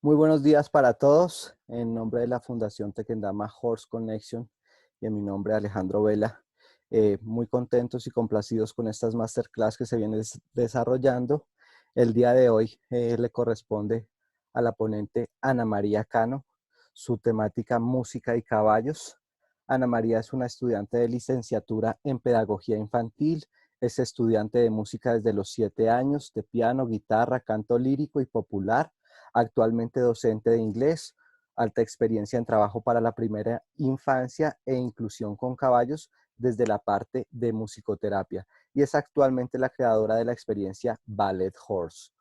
Muy buenos días para todos. En nombre de la Fundación Tequendama Horse Connection y en mi nombre Alejandro Vela, muy contentos y complacidos con estas masterclass que se vienen desarrollando. El día de hoy le corresponde a la ponente Ana María Cano, su temática música y caballos. Ana María es una estudiante de licenciatura en pedagogía infantil, es estudiante de música desde los 7 años, de piano, guitarra, canto lírico y popular. Actualmente docente de inglés, alta experiencia en trabajo para la primera infancia e inclusión con caballos desde la parte de musicoterapia y es actualmente la creadora de la experiencia Ballet Horse,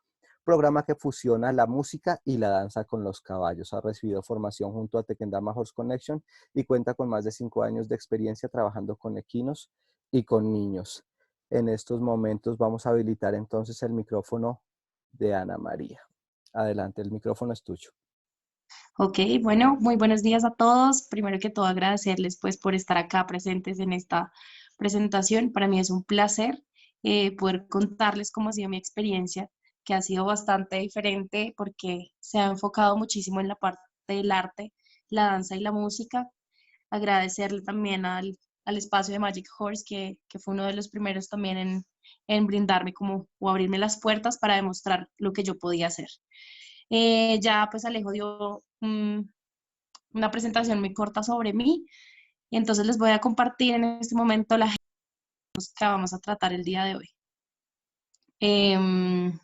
programa que fusiona la música y la danza con los caballos. Ha recibido formación junto a Tequendama Horse Connection y cuenta con más de 5 años de experiencia trabajando con equinos y con niños. En estos momentos vamos a habilitar entonces el micrófono de Ana María. Adelante, el micrófono es tuyo. Ok, bueno, muy buenos días a todos. Primero que todo, agradecerles pues por estar acá presentes en esta presentación. Para mí es un placer poder contarles cómo ha sido mi experiencia, que ha sido bastante diferente porque se ha enfocado muchísimo en la parte del arte, la danza y la música. Agradecerle también al espacio de Magic Horse, que fue uno de los primeros también en brindarme como o abrirme las puertas para demostrar lo que yo podía hacer. Ya pues Alejo dio una presentación muy corta sobre mí, y entonces les voy a compartir en este momento la agenda que vamos a tratar el día de hoy. Em,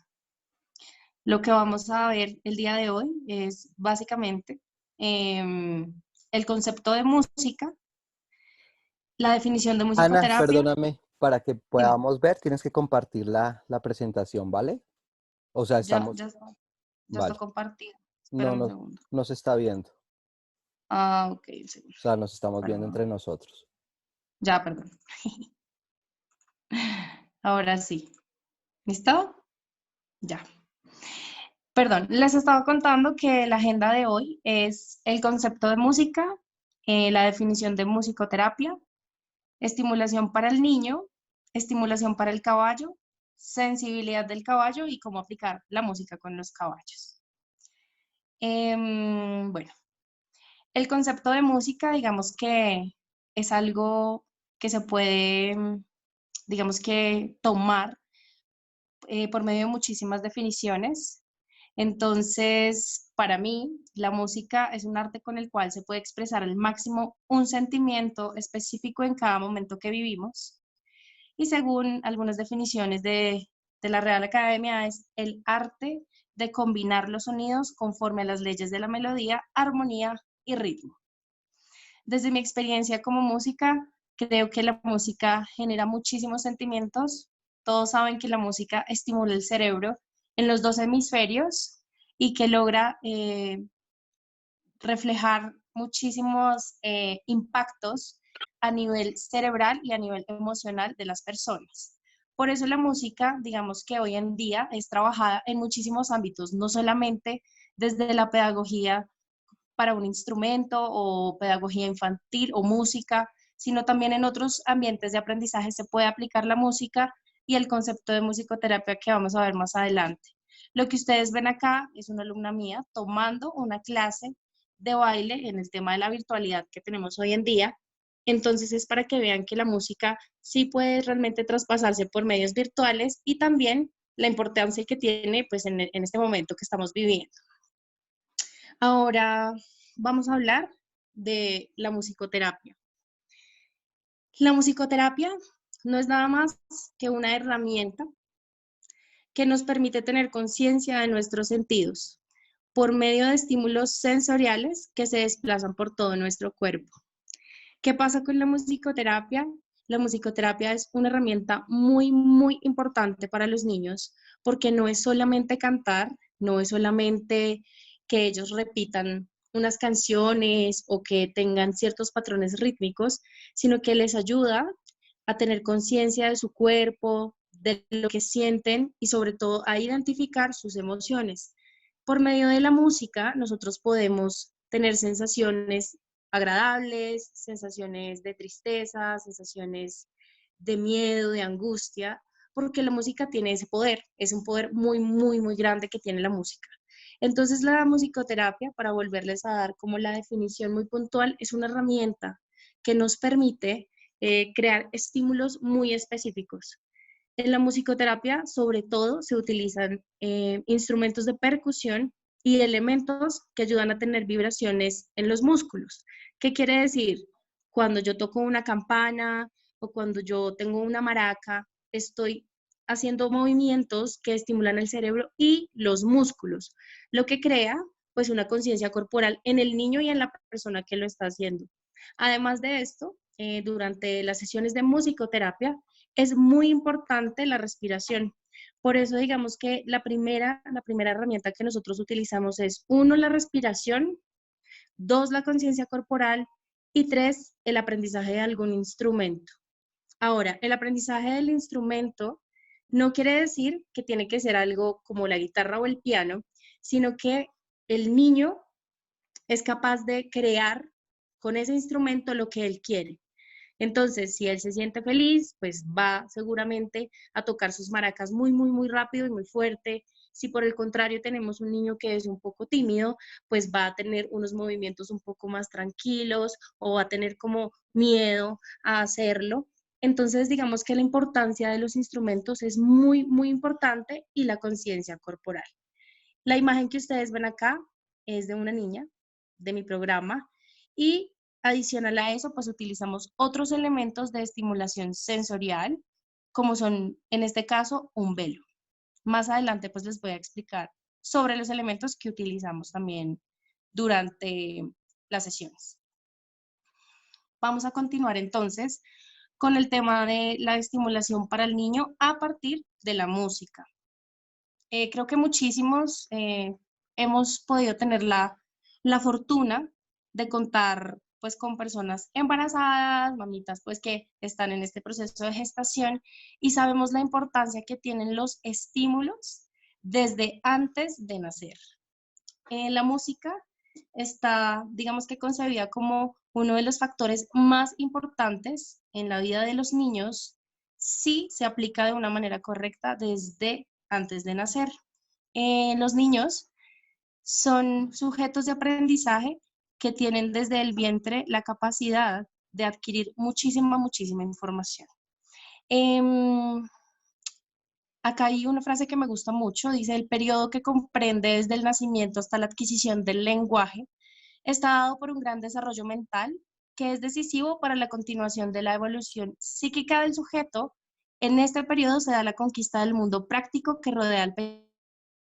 lo que vamos a ver el día de hoy es básicamente el concepto de música, la definición de Ana, musicoterapia. perdóname, para que Dime, podamos ver, tienes que compartir la presentación, ¿vale? O sea, ya, estamos, ya está vale. compartido. No, Espérame un no, segundo. no se está viendo. Ah, ok, un segundo. O sea, nos estamos viendo Perdón. entre nosotros. Ya, perdón. Ahora sí. ¿Listo? Ya. Perdón, les estaba contando que la agenda de hoy es el concepto de música, la definición de musicoterapia, estimulación para el niño, estimulación para el caballo, sensibilidad del caballo y cómo aplicar la música con los caballos. Bueno, el concepto de música, digamos que es algo que se puede, digamos que tomar por medio de muchísimas definiciones. Entonces, para mí, la música es un arte con el cual se puede expresar al máximo un sentimiento específico en cada momento que vivimos. Y según algunas definiciones de la Real Academia, es el arte de combinar los sonidos conforme a las leyes de la melodía, armonía y ritmo. Desde mi experiencia como música, creo que la música genera muchísimos sentimientos. Todos saben que la música estimula el cerebro en los dos hemisferios y que logra reflejar muchísimos impactos a nivel cerebral y a nivel emocional de las personas. Por eso la música, digamos que hoy en día es trabajada en muchísimos ámbitos, no solamente desde la pedagogía para un instrumento o pedagogía infantil o música, sino también en otros ambientes de aprendizaje se puede aplicar la música y el concepto de musicoterapia que vamos a ver más adelante. Lo que ustedes ven acá es una alumna mía tomando una clase de baile en el tema de la virtualidad que tenemos hoy en día. Entonces es para que vean que la música sí puede realmente traspasarse por medios virtuales y también la importancia que tiene pues en este momento que estamos viviendo. Ahora vamos a hablar de la musicoterapia. La musicoterapia no es nada más que una herramienta que nos permite tener conciencia de nuestros sentidos por medio de estímulos sensoriales que se desplazan por todo nuestro cuerpo. ¿Qué pasa con la musicoterapia? La musicoterapia es una herramienta muy, muy importante para los niños porque no es solamente cantar, no es solamente que ellos repitan unas canciones o que tengan ciertos patrones rítmicos, sino que les ayuda a tener conciencia de su cuerpo, de lo que sienten y sobre todo a identificar sus emociones. Por medio de la música, nosotros podemos tener sensaciones agradables, sensaciones de tristeza, sensaciones de miedo, de angustia, porque la música tiene ese poder, es un poder muy, muy, muy grande que tiene la música. Entonces la musicoterapia, para volverles a dar como la definición muy puntual, es una herramienta que nos permite crear estímulos muy específicos. En la musicoterapia, sobre todo, se utilizan instrumentos de percusión y elementos que ayudan a tener vibraciones en los músculos. ¿Qué quiere decir? Cuando yo toco una campana o cuando yo tengo una maraca, estoy haciendo movimientos que estimulan el cerebro y los músculos, lo que crea pues una conciencia corporal en el niño y en la persona que lo está haciendo. Además de esto, durante las sesiones de musicoterapia es muy importante la respiración. Por eso digamos que la primera herramienta que nosotros utilizamos es, uno, la respiración, dos, la conciencia corporal y tres, el aprendizaje de algún instrumento. Ahora, el aprendizaje del instrumento no quiere decir que tiene que ser algo como la guitarra o el piano, sino que el niño es capaz de crear con ese instrumento lo que él quiere. Entonces, si él se siente feliz, pues va seguramente a tocar sus maracas muy, muy, muy rápido y muy fuerte. Si por el contrario tenemos un niño que es un poco tímido, pues va a tener unos movimientos un poco más tranquilos o va a tener como miedo a hacerlo. Entonces, digamos que la importancia de los instrumentos es muy, muy importante y la conciencia corporal. La imagen que ustedes ven acá es de una niña de mi programa y adicional a eso, pues utilizamos otros elementos de estimulación sensorial, como son, en este caso, un velo. Más adelante, pues les voy a explicar sobre los elementos que utilizamos también durante las sesiones. Vamos a continuar entonces con el tema de la estimulación para el niño a partir de la música. Creo que muchísimos hemos podido tener la fortuna de contar pues con personas embarazadas, mamitas pues que están en este proceso de gestación y sabemos la importancia que tienen los estímulos desde antes de nacer. La música está, digamos que concebida como uno de los factores más importantes en la vida de los niños si se aplica de una manera correcta desde antes de nacer. Los niños son sujetos de aprendizaje que tienen desde el vientre la capacidad de adquirir muchísima, muchísima información. Acá hay una frase que me gusta mucho, dice, el periodo que comprende desde el nacimiento hasta la adquisición del lenguaje está dado por un gran desarrollo mental que es decisivo para la continuación de la evolución psíquica del sujeto. En este periodo se da la conquista del mundo práctico que rodea al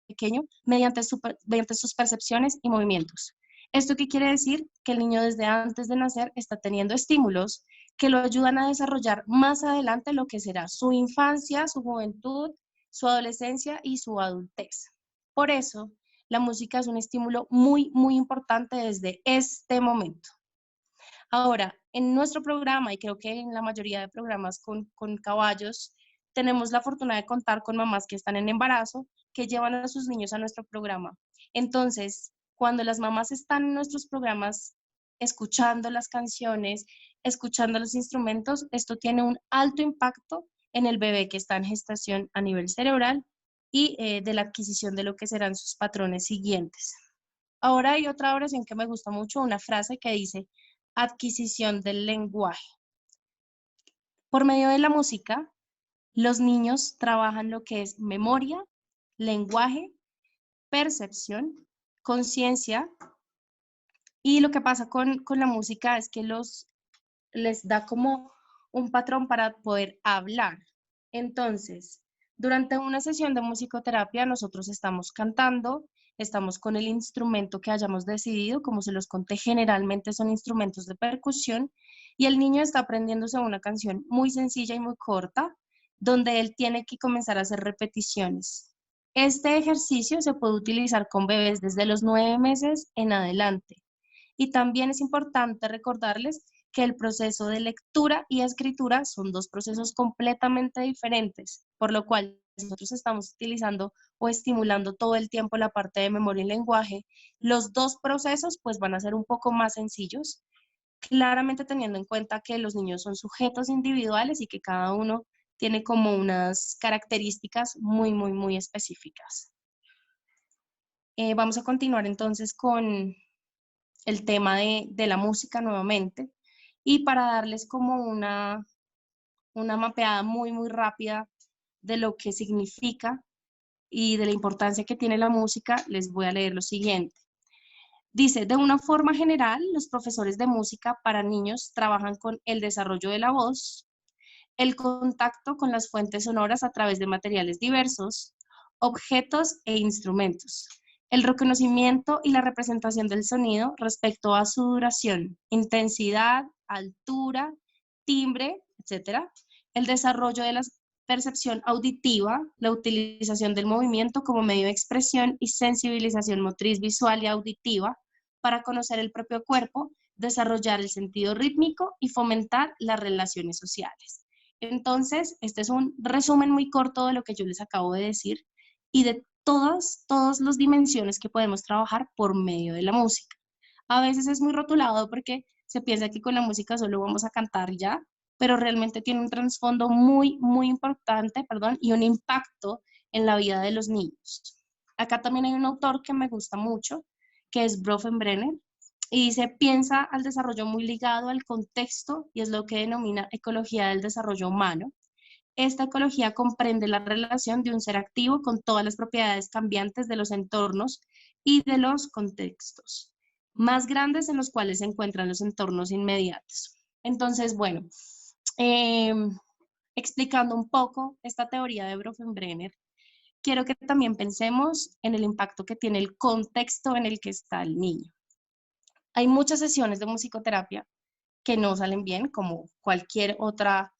pequeño mediante sus percepciones y movimientos. ¿Esto qué quiere decir? Que el niño desde antes de nacer está teniendo estímulos que lo ayudan a desarrollar más adelante lo que será su infancia, su juventud, su adolescencia y su adultez. Por eso, la música es un estímulo muy, muy importante desde este momento. Ahora, en nuestro programa, y creo que en la mayoría de programas con caballos, tenemos la fortuna de contar con mamás que están en embarazo, que llevan a sus niños a nuestro programa. Entonces, cuando las mamás están en nuestros programas escuchando las canciones, escuchando los instrumentos, esto tiene un alto impacto en el bebé que está en gestación a nivel cerebral y de la adquisición de lo que serán sus patrones siguientes. Ahora hay otra oración que me gusta mucho, una frase que dice, adquisición del lenguaje. Por medio de la música, los niños trabajan lo que es memoria, lenguaje, percepción, conciencia, y lo que pasa con la música es que les da como un patrón para poder hablar. Entonces, durante una sesión de musicoterapia nosotros estamos cantando, estamos con el instrumento que hayamos decidido, como se los conté, generalmente son instrumentos de percusión, y el niño está aprendiéndose una canción muy sencilla y muy corta, donde él tiene que comenzar a hacer repeticiones. Este ejercicio se puede utilizar con bebés desde los 9 meses en adelante. Y también es importante recordarles que el proceso de lectura y escritura son dos procesos completamente diferentes, por lo cual nosotros estamos utilizando o estimulando todo el tiempo la parte de memoria y lenguaje. Los dos procesos pues van a ser un poco más sencillos, claramente teniendo en cuenta que los niños son sujetos individuales y que cada uno tiene como unas características muy, muy, muy específicas. Vamos a continuar entonces con el tema de la música nuevamente, y para darles como una mapeada muy, muy rápida de lo que significa y de la importancia que tiene la música, les voy a leer lo siguiente. Dice, de una forma general, los profesores de música para niños trabajan con el desarrollo de la voz, el contacto con las fuentes sonoras a través de materiales diversos, objetos e instrumentos, el reconocimiento y la representación del sonido respecto a su duración, intensidad, altura, timbre, etc. El desarrollo de la percepción auditiva, la utilización del movimiento como medio de expresión y sensibilización motriz, visual y auditiva para conocer el propio cuerpo, desarrollar el sentido rítmico y fomentar las relaciones sociales. Entonces, este es un resumen muy corto de lo que yo les acabo de decir y de todas las dimensiones que podemos trabajar por medio de la música. A veces es muy rotulado porque se piensa que con la música solo vamos a cantar ya, pero realmente tiene un trasfondo muy, muy importante, perdón, y un impacto en la vida de los niños. Acá también hay un autor que me gusta mucho, que es Bronfenbrenner, y dice, piensa al desarrollo muy ligado al contexto y es lo que denomina ecología del desarrollo humano. Esta ecología comprende la relación de un ser activo con todas las propiedades cambiantes de los entornos y de los contextos más grandes en los cuales se encuentran los entornos inmediatos. Entonces, bueno, eh, explicando un poco esta teoría de Bronfenbrenner, quiero que también pensemos en el impacto que tiene el contexto en el que está el niño. Hay muchas sesiones de musicoterapia que no salen bien, como cualquier otra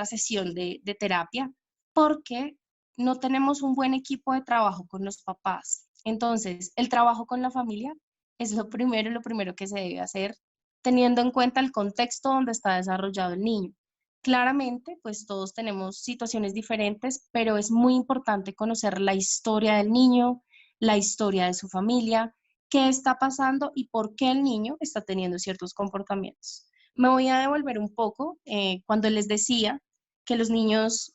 sesión de terapia, porque no tenemos un buen equipo de trabajo con los papás. Entonces, el trabajo con la familia es lo primero que se debe hacer, teniendo en cuenta el contexto donde está desarrollado el niño. Claramente, pues todos tenemos situaciones diferentes, pero es muy importante conocer la historia del niño, la historia de su familia, qué está pasando y por qué el niño está teniendo ciertos comportamientos. Me voy a devolver un poco cuando les decía que los niños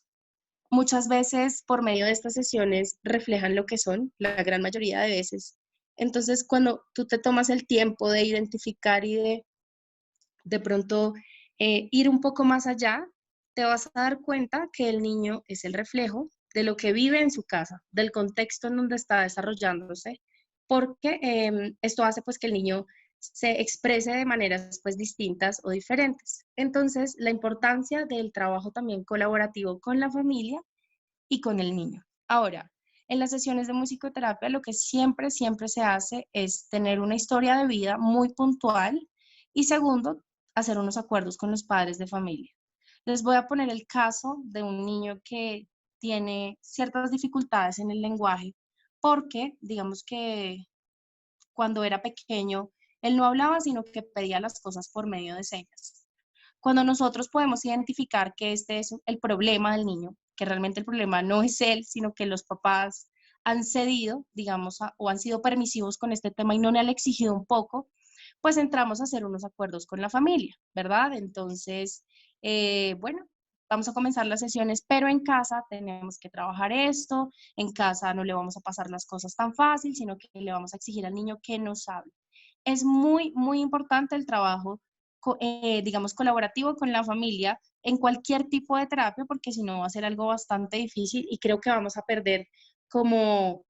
muchas veces por medio de estas sesiones reflejan lo que son, la gran mayoría de veces. Entonces, cuando tú te tomas el tiempo de identificar y de pronto ir un poco más allá, te vas a dar cuenta que el niño es el reflejo de lo que vive en su casa, del contexto en donde está desarrollándose, porque esto hace pues que el niño se exprese de maneras pues distintas o diferentes. Entonces, la importancia del trabajo también colaborativo con la familia y con el niño. Ahora, en las sesiones de musicoterapia lo que siempre se hace es tener una historia de vida muy puntual y segundo, hacer unos acuerdos con los padres de familia. Les voy a poner el caso de un niño que tiene ciertas dificultades en el lenguaje porque, digamos que cuando era pequeño, él no hablaba, sino que pedía las cosas por medio de señas. Cuando nosotros podemos identificar que este es el problema del niño, que realmente el problema no es él, sino que los papás han cedido, digamos, o han sido permisivos con este tema y no le han exigido un poco, pues entramos a hacer unos acuerdos con la familia, ¿verdad? Entonces, bueno, vamos a comenzar las sesiones, pero en casa tenemos que trabajar esto, en casa no le vamos a pasar las cosas tan fácil, sino que le vamos a exigir al niño que nos hable. Es muy, muy importante el trabajo, digamos, colaborativo con la familia en cualquier tipo de terapia, porque si no va a ser algo bastante difícil y creo que vamos a perder como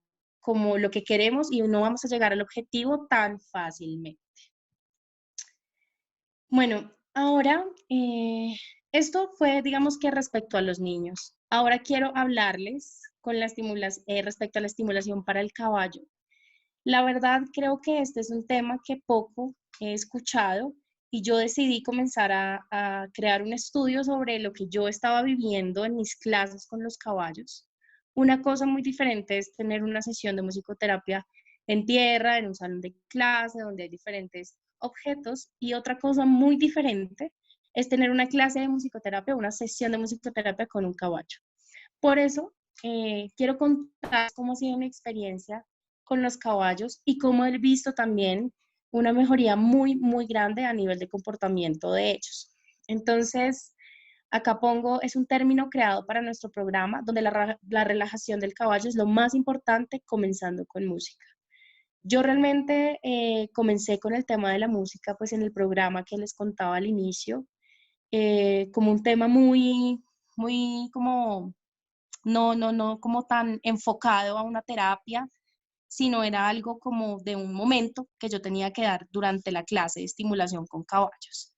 lo que queremos y no vamos a llegar al objetivo tan fácilmente. Bueno, ahora esto fue, digamos que respecto a los niños. Ahora quiero hablarles con respecto a la estimulación para el caballo. La verdad, creo que este es un tema que poco he escuchado y yo decidí comenzar a crear un estudio sobre lo que yo estaba viviendo en mis clases con los caballos. Una cosa muy diferente es tener una sesión de musicoterapia en tierra, en un salón de clase, donde hay diferentes objetos, y otra cosa muy diferente es tener una clase de musicoterapia, una sesión de musicoterapia con un caballo. Por eso, quiero contar cómo ha sido mi experiencia con los caballos y cómo he visto también una mejoría muy, muy grande a nivel de comportamiento de ellos. Entonces, Acá pongo, es un término creado para nuestro programa, donde la relajación del caballo es lo más importante, comenzando con música. Yo realmente comencé con el tema de la música, pues en el programa que les contaba al inicio, como un tema muy como, no como tan enfocado a una terapia, sino era algo como de un momento que yo tenía que dar durante la clase de estimulación con caballos.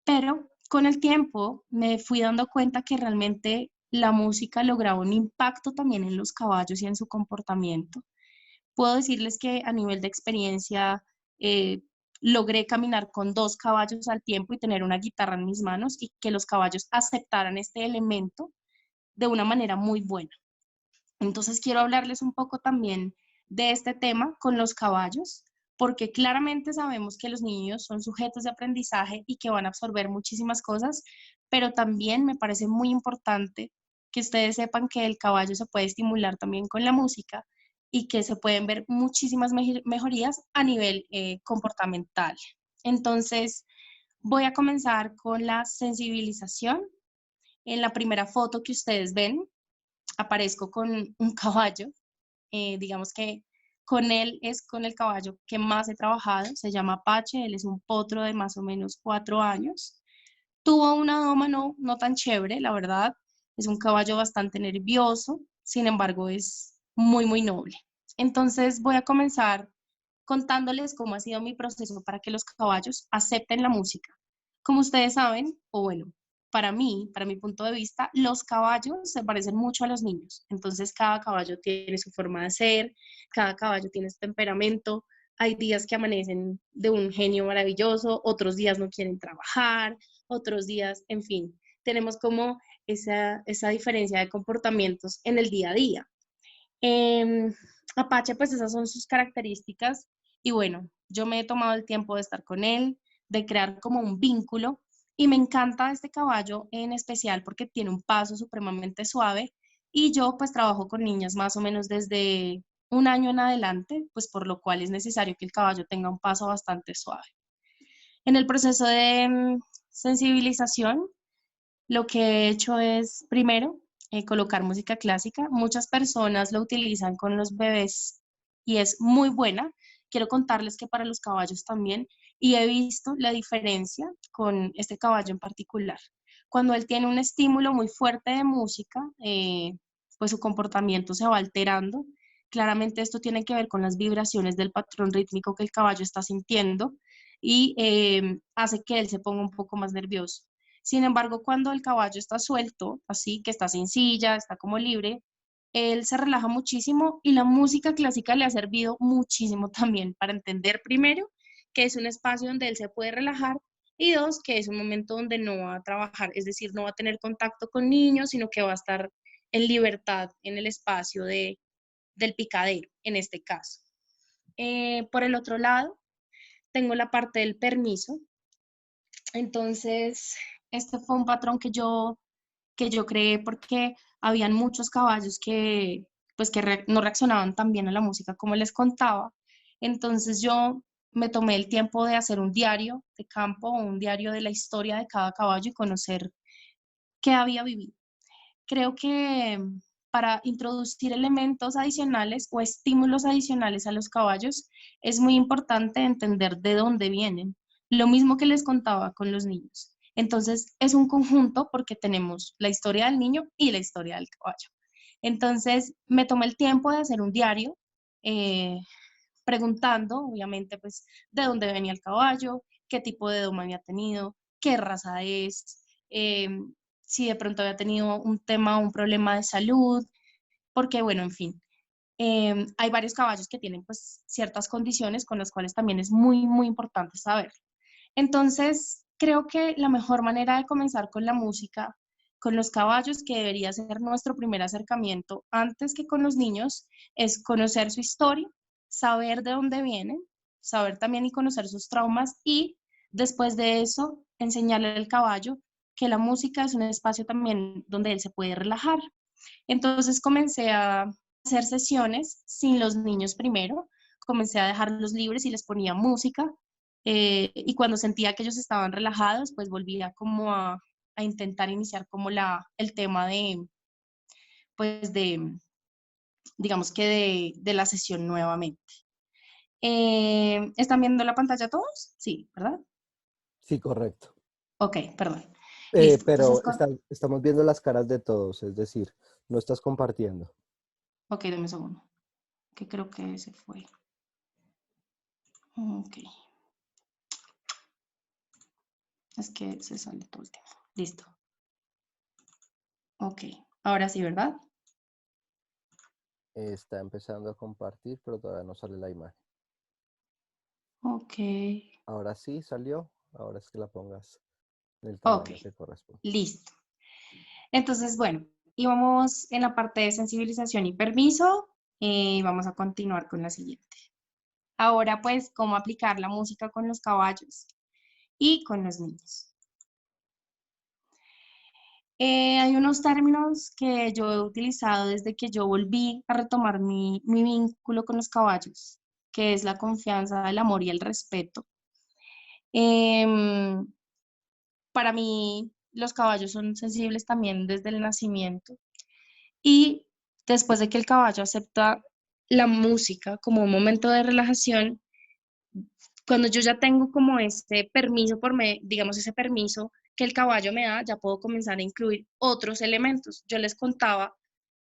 Pero con el tiempo me fui dando cuenta que realmente la música lograba un impacto también en los caballos y en su comportamiento. Puedo decirles que a nivel de experiencia eh, logré caminar con 2 caballos al tiempo y tener una guitarra en mis manos y que los caballos aceptaran este elemento de una manera muy buena. Entonces quiero hablarles un poco también de este tema con los caballos, porque claramente sabemos que los niños son sujetos de aprendizaje y que van a absorber muchísimas cosas, pero también me parece muy importante que ustedes sepan que el caballo se puede estimular también con la música y que se pueden ver muchísimas mejorías a nivel comportamental. Entonces, voy a comenzar con la sensibilización. En la primera foto que ustedes ven, aparezco con un caballo, digamos que con él es con el caballo que más he trabajado, se llama Apache, él es un potro de más o menos 4 años. Tuvo una doma no tan chévere, la verdad, es un caballo bastante nervioso, sin embargo es muy noble. Entonces voy a comenzar contándoles cómo ha sido mi proceso para que los caballos acepten la música. Como ustedes saben, o bueno, para mi punto de vista, los caballos se parecen mucho a los niños. Entonces, cada caballo tiene su forma de ser, cada caballo tiene su temperamento. Hay días que amanecen de un genio maravilloso, otros días no quieren trabajar, otros días, en fin, tenemos como esa diferencia de comportamientos en el día a día. Eh, Apache, pues esas son sus características y bueno, yo me he tomado el tiempo de estar con él, de crear como un vínculo y me encanta este caballo en especial porque tiene un paso supremamente suave y yo pues trabajo con niñas más o menos desde 1 año en adelante, pues por lo cual es necesario que el caballo tenga un paso bastante suave. En el proceso de sensibilización, lo que he hecho es, primero, colocar música clásica. Muchas personas lo utilizan con los bebés y es muy buena. Quiero contarles que para los caballos también, y he visto la diferencia con este caballo en particular. Cuando él tiene un estímulo muy fuerte de música, pues su comportamiento se va alterando. Claramente esto tiene que ver con las vibraciones del patrón rítmico que el caballo está sintiendo y hace que él se ponga un poco más nervioso. Sin embargo, cuando el caballo está suelto, así que está sin silla, está como libre, él se relaja muchísimo y la música clásica le ha servido muchísimo también para entender primero que es un espacio donde él se puede relajar y dos, que es un momento donde no va a trabajar, es decir, no va a tener contacto con niños, sino que va a estar en libertad en el espacio del picadero, en este caso. Por el otro lado, tengo la parte del permiso. Entonces, este fue un patrón que yo creé porque habían muchos caballos que, pues, no reaccionaban tan bien a la música como les contaba. Entonces, yo me tomé el tiempo de hacer un diario de campo, un diario de la historia de cada caballo y conocer qué había vivido. Creo que para introducir elementos adicionales o estímulos adicionales a los caballos es muy importante entender de dónde vienen. Lo mismo que les contaba con los niños. Entonces es un conjunto porque tenemos la historia del niño y la historia del caballo. Entonces me tomé el tiempo de hacer un diario eh, preguntando, obviamente, pues de dónde venía el caballo, qué tipo de doma había tenido, qué raza es, si de pronto había tenido un tema, un problema de salud, porque bueno, en fin, hay varios caballos que tienen pues ciertas condiciones con las cuales también es muy importante saber. Entonces, creo que la mejor manera de comenzar con la música, con los caballos, que debería ser nuestro primer acercamiento antes que con los niños, es conocer su historia, saber de dónde vienen, saber también y conocer sus traumas y después de eso enseñarle al caballo que la música es un espacio también donde él se puede relajar. Entonces comencé a hacer sesiones sin los niños primero, comencé a dejarlos libres y les ponía música y cuando sentía que ellos estaban relajados, pues volvía como a intentar iniciar como el tema de, pues digamos que de la sesión nuevamente. ¿Están viendo la pantalla todos? Sí, ¿verdad? Sí, correcto. Ok, perdón. Listo. Entonces, Pero estamos viendo las caras de todos, es decir, no estás compartiendo. ok, dame un segundo, que creo que se fue. Ok, es que se sale todo el tiempo. Listo. Ok, ahora sí, ¿verdad? Está empezando a compartir, pero todavía no sale la imagen. Ok, Ahora sí salió, ahora es que la pongas en el ok, tamaño que corresponde. listo. Entonces, bueno, íbamos en la parte de sensibilización y permiso. Vamos a continuar con la siguiente. Ahora, pues, cómo aplicar la música con los caballos y con los niños. Hay unos términos que yo he utilizado desde que yo volví a retomar mi vínculo con los caballos, que es la confianza, el amor y el respeto. Em, para mí, los caballos son sensibles también desde el nacimiento. Y después de que el caballo acepta la música como un momento de relajación, cuando yo ya tengo como este permiso digamos ese permiso que el caballo me da, ya puedo comenzar a incluir otros elementos. Yo les contaba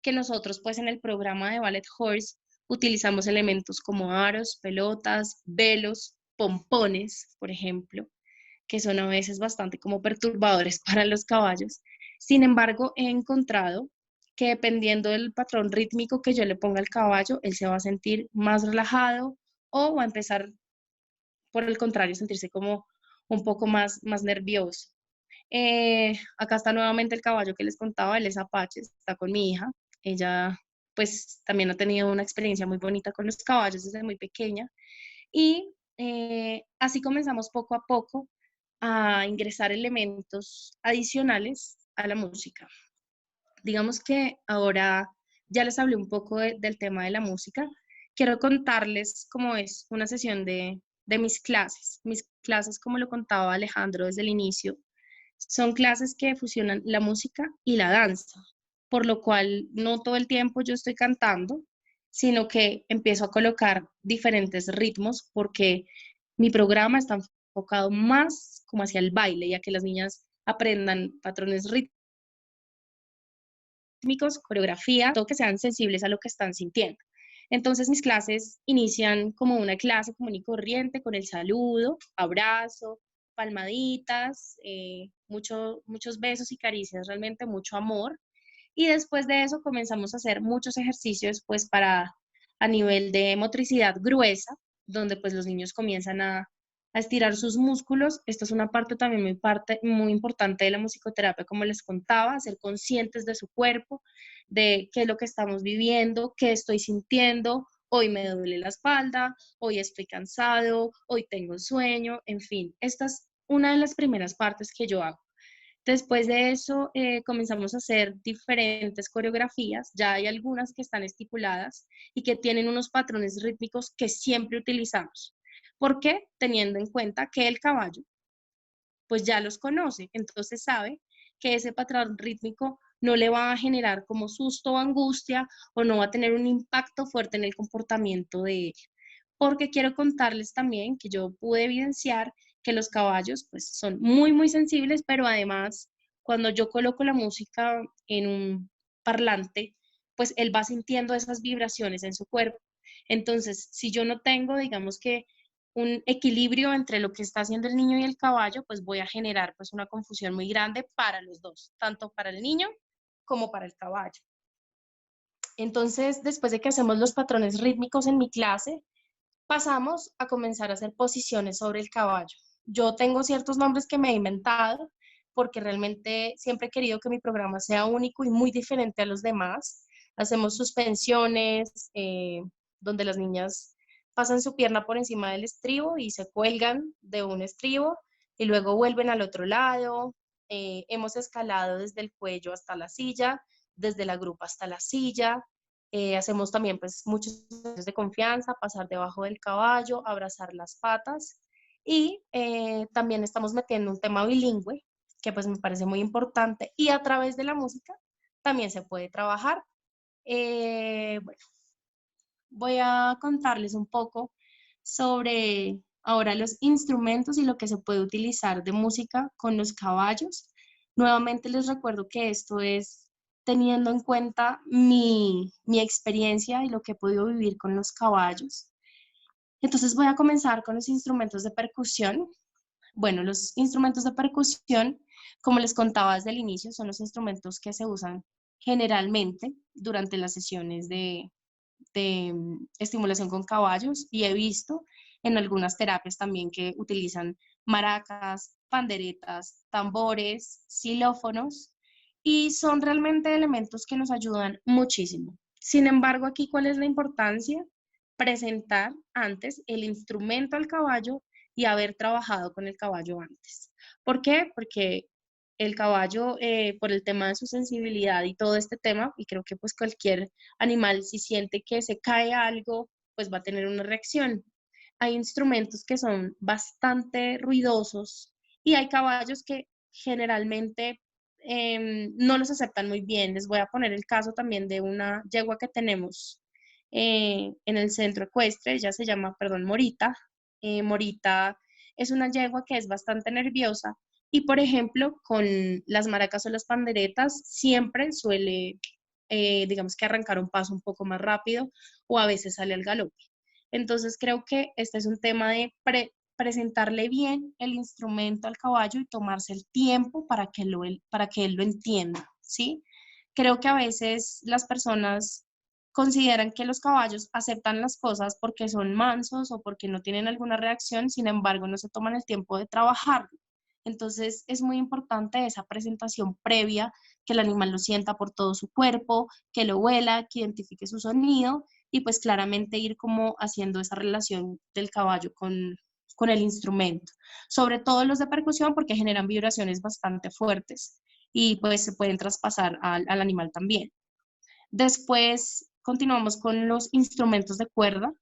que nosotros pues en el programa de Ballet Horse utilizamos elementos como aros, pelotas, velos, pompones, por ejemplo, que son a veces bastante como perturbadores para los caballos. Sin embargo, he encontrado que dependiendo del patrón rítmico que yo le ponga al caballo, él se va a sentir más relajado o va a empezar, por el contrario, a sentirse como un poco más nervioso. Acá está nuevamente el caballo que les contaba, él es Apache, está con mi hija. Ella pues también ha tenido una experiencia muy bonita con los caballos desde muy pequeña y así comenzamos poco a poco a ingresar elementos adicionales a la música. Digamos que ahora ya les hablé un poco del tema de la música. Quiero contarles cómo es una sesión de mis clases. Mis clases, como lo contaba Alejandro desde el inicio, son clases que fusionan la música y la danza, por lo cual no todo el tiempo yo estoy cantando, sino que empiezo a colocar diferentes ritmos porque mi programa está enfocado más como hacia el baile, ya que las niñas aprendan patrones rítmicos, coreografía, todo que sean sensibles a lo que están sintiendo. Entonces mis clases inician como una clase común y corriente con el saludo, abrazo, palmaditas, muchos besos y caricias, realmente mucho amor. Y después de eso comenzamos a hacer muchos ejercicios pues para a nivel de motricidad gruesa, donde pues los niños comienzan a estirar sus músculos. Esto es una parte también muy importante de la musicoterapia, como les contaba, ser conscientes de su cuerpo, de qué es lo que estamos viviendo, qué estoy sintiendo. Hoy me duele la espalda, hoy estoy cansado, hoy tengo sueño, en fin, esta es una de las primeras partes que yo hago. Después de eso, comenzamos a hacer diferentes coreografías. Ya hay algunas que están estipuladas y que tienen unos patrones rítmicos que siempre utilizamos. ¿Por qué? Teniendo en cuenta que el caballo, pues ya los conoce, entonces sabe que ese patrón rítmico no le va a generar como susto o angustia o no va a tener un impacto fuerte en el comportamiento de él. Porque quiero contarles también que yo pude evidenciar que los caballos pues son muy sensibles, pero además cuando yo coloco la música en un parlante, pues él va sintiendo esas vibraciones en su cuerpo. Entonces, si yo no tengo, digamos que un equilibrio entre lo que está haciendo el niño y el caballo, pues voy a generar pues una confusión muy grande para los dos, tanto para el niño como para el caballo. Entonces, después de que hacemos los patrones rítmicos en mi clase, pasamos a comenzar a hacer posiciones sobre el caballo. Yo tengo ciertos nombres que me he inventado porque realmente siempre he querido que mi programa sea único y muy diferente a los demás. Hacemos suspensiones donde las niñas pasan su pierna por encima del estribo y se cuelgan de un estribo y luego vuelven al otro lado. Hemos escalado desde el cuello hasta la silla, desde la grupa hasta la silla. Hacemos también pues muchos ejercicios de confianza, pasar debajo del caballo, abrazar las patas y también estamos metiendo un tema bilingüe. que pues me parece muy importante, y a través de la música también se puede trabajar. Bueno, voy a contarles un poco sobre ahora los instrumentos y lo que se puede utilizar de música con los caballos. Nuevamente les recuerdo que esto es teniendo en cuenta mi experiencia y lo que he podido vivir con los caballos. Entonces voy a comenzar con los instrumentos de percusión. Bueno, los instrumentos de percusión, como les contaba desde el inicio, son los instrumentos que se usan generalmente durante las sesiones de estimulación con caballos, y he visto en algunas terapias también que utilizan maracas, panderetas, tambores, xilófonos, y son realmente elementos que nos ayudan muchísimo. Sin embargo, aquí, ¿cuál es la importancia? Presentar antes el instrumento al caballo y haber trabajado con el caballo antes. ¿Por qué? Porque el caballo, por el tema de su sensibilidad y todo este tema, y creo que pues cualquier animal, si siente que se cae algo, pues va a tener una reacción. Hay instrumentos que son bastante ruidosos y hay caballos que generalmente no los aceptan muy bien. Les voy a poner el caso también de una yegua que tenemos en el centro ecuestre. Ella se llama, perdón, Morita. Morita es una yegua que es bastante nerviosa y, por ejemplo, con las maracas o las panderetas siempre suele, digamos que arrancar un paso un poco más rápido o a veces sale al galope. Entonces creo que este es un tema de presentarle bien el instrumento al caballo y tomarse el tiempo para que él lo entienda, ¿sí? Creo que a veces las personas consideran que los caballos aceptan las cosas porque son mansos o porque no tienen alguna reacción, sin embargo no se toman el tiempo de trabajarlo. Entonces es muy importante esa presentación previa, que el animal lo sienta por todo su cuerpo, que lo huela, que identifique su sonido y pues claramente ir como haciendo esa relación del caballo con el instrumento. Sobre todo los de percusión porque generan vibraciones bastante fuertes y pues se pueden traspasar al animal también. Después continuamos con los instrumentos de cuerda.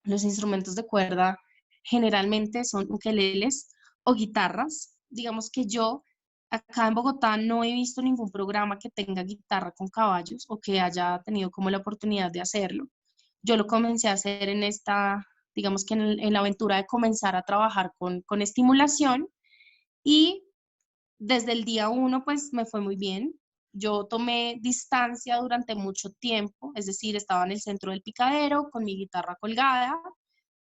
Los instrumentos de cuerda generalmente son ukeleles o guitarras. Digamos que yo acá en Bogotá no he visto ningún programa que tenga guitarra con caballos o que haya tenido como la oportunidad de hacerlo. Yo lo comencé a hacer en esta, digamos que en la aventura de comenzar a trabajar con estimulación, y desde el día uno pues me fue muy bien. Yo tomé distancia durante mucho tiempo, es decir, estaba en el centro del picadero con mi guitarra colgada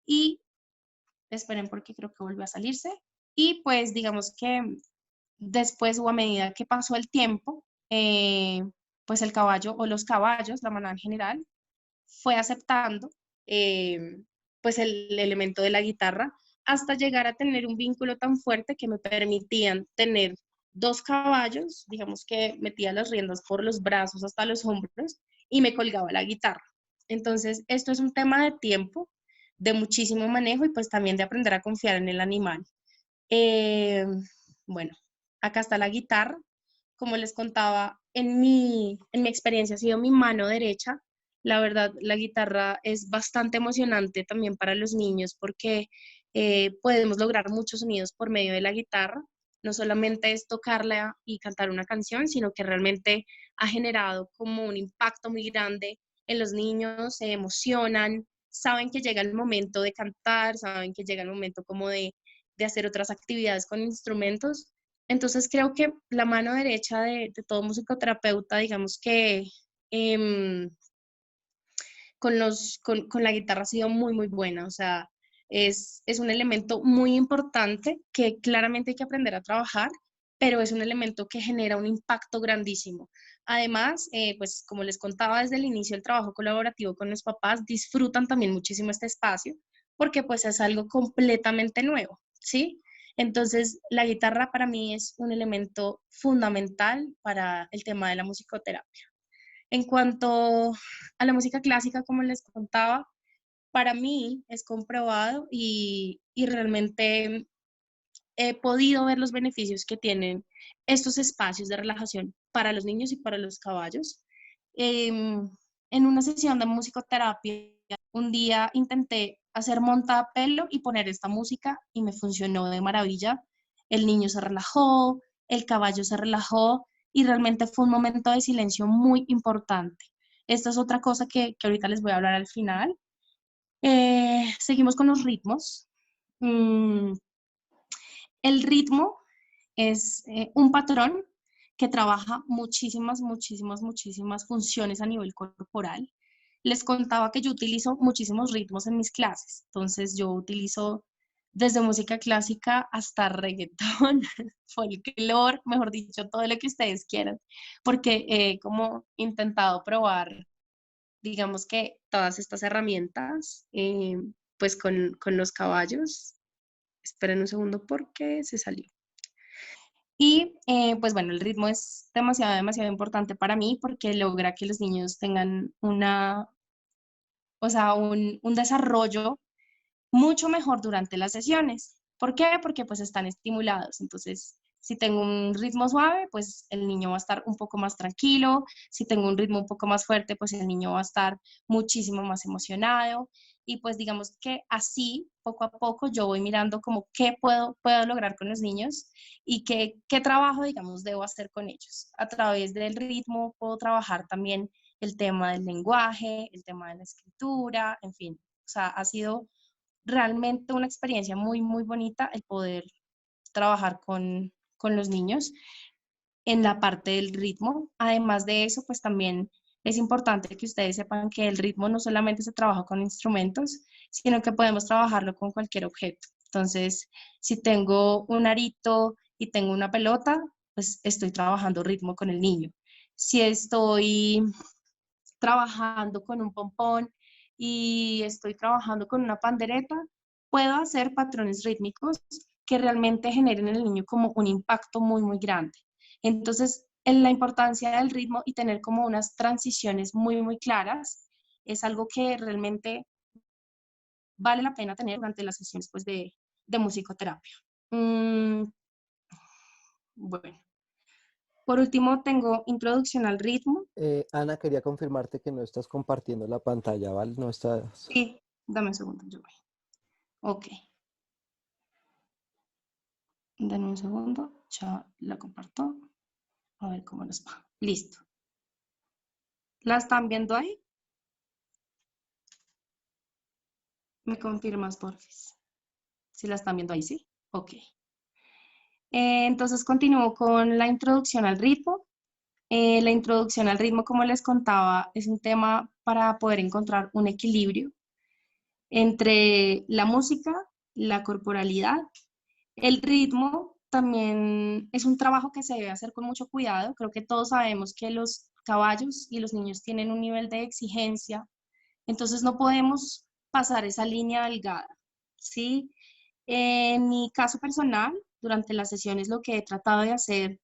y esperen porque creo que volvió a salirse. Y pues digamos que después o a medida que pasó el tiempo, pues el caballo o los caballos, la manada en general, fue aceptando eh, pues el elemento de la guitarra hasta llegar a tener un vínculo tan fuerte que me permitían tener dos caballos, digamos que metía las riendas por los brazos hasta los hombros y me colgaba la guitarra. Entonces, esto es un tema de tiempo, de muchísimo manejo y pues también de aprender a confiar en el animal. Eh, bueno, acá está la guitarra. Como les contaba, en mi experiencia ha sido mi mano derecha. La verdad, la guitarra es bastante emocionante también para los niños porque podemos lograr muchos sonidos por medio de la guitarra. No solamente es tocarla y cantar una canción, sino que realmente ha generado como un impacto muy grande en los niños, se emocionan, saben que llega el momento de cantar, saben que llega el momento como de hacer otras actividades con instrumentos. Entonces creo que la mano derecha de todo musicoterapeuta, digamos que eh, con la guitarra ha sido muy, muy buena. O sea, es un elemento muy importante que claramente hay que aprender a trabajar, pero es un elemento que genera un impacto grandísimo. Además, pues como les contaba desde el inicio, el trabajo colaborativo con los papás disfrutan también muchísimo este espacio porque pues es algo completamente nuevo, ¿sí? Entonces, la guitarra para mí es un elemento fundamental para el tema de la musicoterapia. En cuanto a la música clásica, como les contaba, para mí es comprobado y realmente he podido ver los beneficios que tienen estos espacios de relajación para los niños y para los caballos. En una sesión de musicoterapia, un día intenté hacer montapelo y poner esta música y me funcionó de maravilla. el niño se relajó, el caballo se relajó y realmente fue un momento de silencio muy importante. Esta es otra cosa que ahorita les voy a hablar al final. Seguimos con los ritmos. Mm, el ritmo es un patrón que trabaja muchísimas funciones a nivel corporal. Les contaba que yo utilizo muchísimos ritmos en mis clases, entonces yo utilizo desde música clásica hasta reggaetón, folclore, mejor dicho, todo lo que ustedes quieran, porque he como intentado probar, digamos que todas estas herramientas, pues con los caballos. Esperen un segundo porque se salió. Y pues bueno, el ritmo es demasiado importante para mí porque logra que los niños tengan o sea, un desarrollo mucho mejor durante las sesiones. ¿Por qué? Porque pues están estimulados. Entonces, si tengo un ritmo suave, pues el niño va a estar un poco más tranquilo. Si tengo un ritmo un poco más fuerte, pues el niño va a estar muchísimo más emocionado. Y pues digamos que así, poco a poco, yo voy mirando como qué puedo lograr con los niños y qué trabajo, digamos, debo hacer con ellos. A través del ritmo puedo trabajar también el tema del lenguaje, el tema de la escritura, en fin. O sea, ha sido realmente una experiencia muy bonita el poder trabajar con los niños en la parte del ritmo. Además de eso, pues también es importante que ustedes sepan que el ritmo no solamente se trabaja con instrumentos, sino que podemos trabajarlo con cualquier objeto. Entonces, si tengo un arito y tengo una pelota, pues estoy trabajando ritmo con el niño. Si estoy trabajando con un pompón y estoy trabajando con una pandereta, puedo hacer patrones rítmicos que realmente generen en el niño como un impacto muy grande. Entonces, en la importancia del ritmo y tener como unas transiciones muy claras es algo que realmente vale la pena tener durante las sesiones pues, de musicoterapia. Bueno, por último tengo introducción al ritmo. Ana, quería confirmarte que no estás compartiendo la pantalla, ¿vale? No estás. Sí, dame un segundo, yo voy. Ok. Denme un segundo, ya la comparto. A ver cómo nos va. Listo. ¿La están viendo ahí? ¿Me confirmas, porfis? Si la están viendo ahí, ¿sí? Ok. Entonces continúo con la introducción al ritmo. La introducción al ritmo, como les contaba, es un tema para poder encontrar un equilibrio entre la música, la corporalidad. El ritmo también es un trabajo que se debe hacer con mucho cuidado. Creo que todos sabemos que los caballos y los niños tienen un nivel de exigencia, entonces no podemos pasar esa línea delgada, ¿sí? En mi caso personal, durante las sesiones lo que he tratado de hacer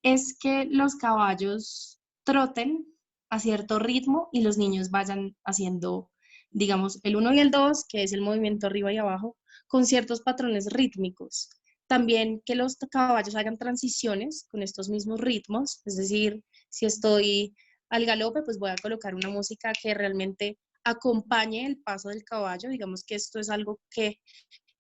es que los caballos troten a cierto ritmo y los niños vayan haciendo, digamos, el uno y el 2, que es el movimiento arriba y abajo, con ciertos patrones rítmicos. También que los caballos hagan transiciones con estos mismos ritmos, es decir, si estoy al galope, pues voy a colocar una música que realmente acompañe el paso del caballo. Digamos que esto es algo que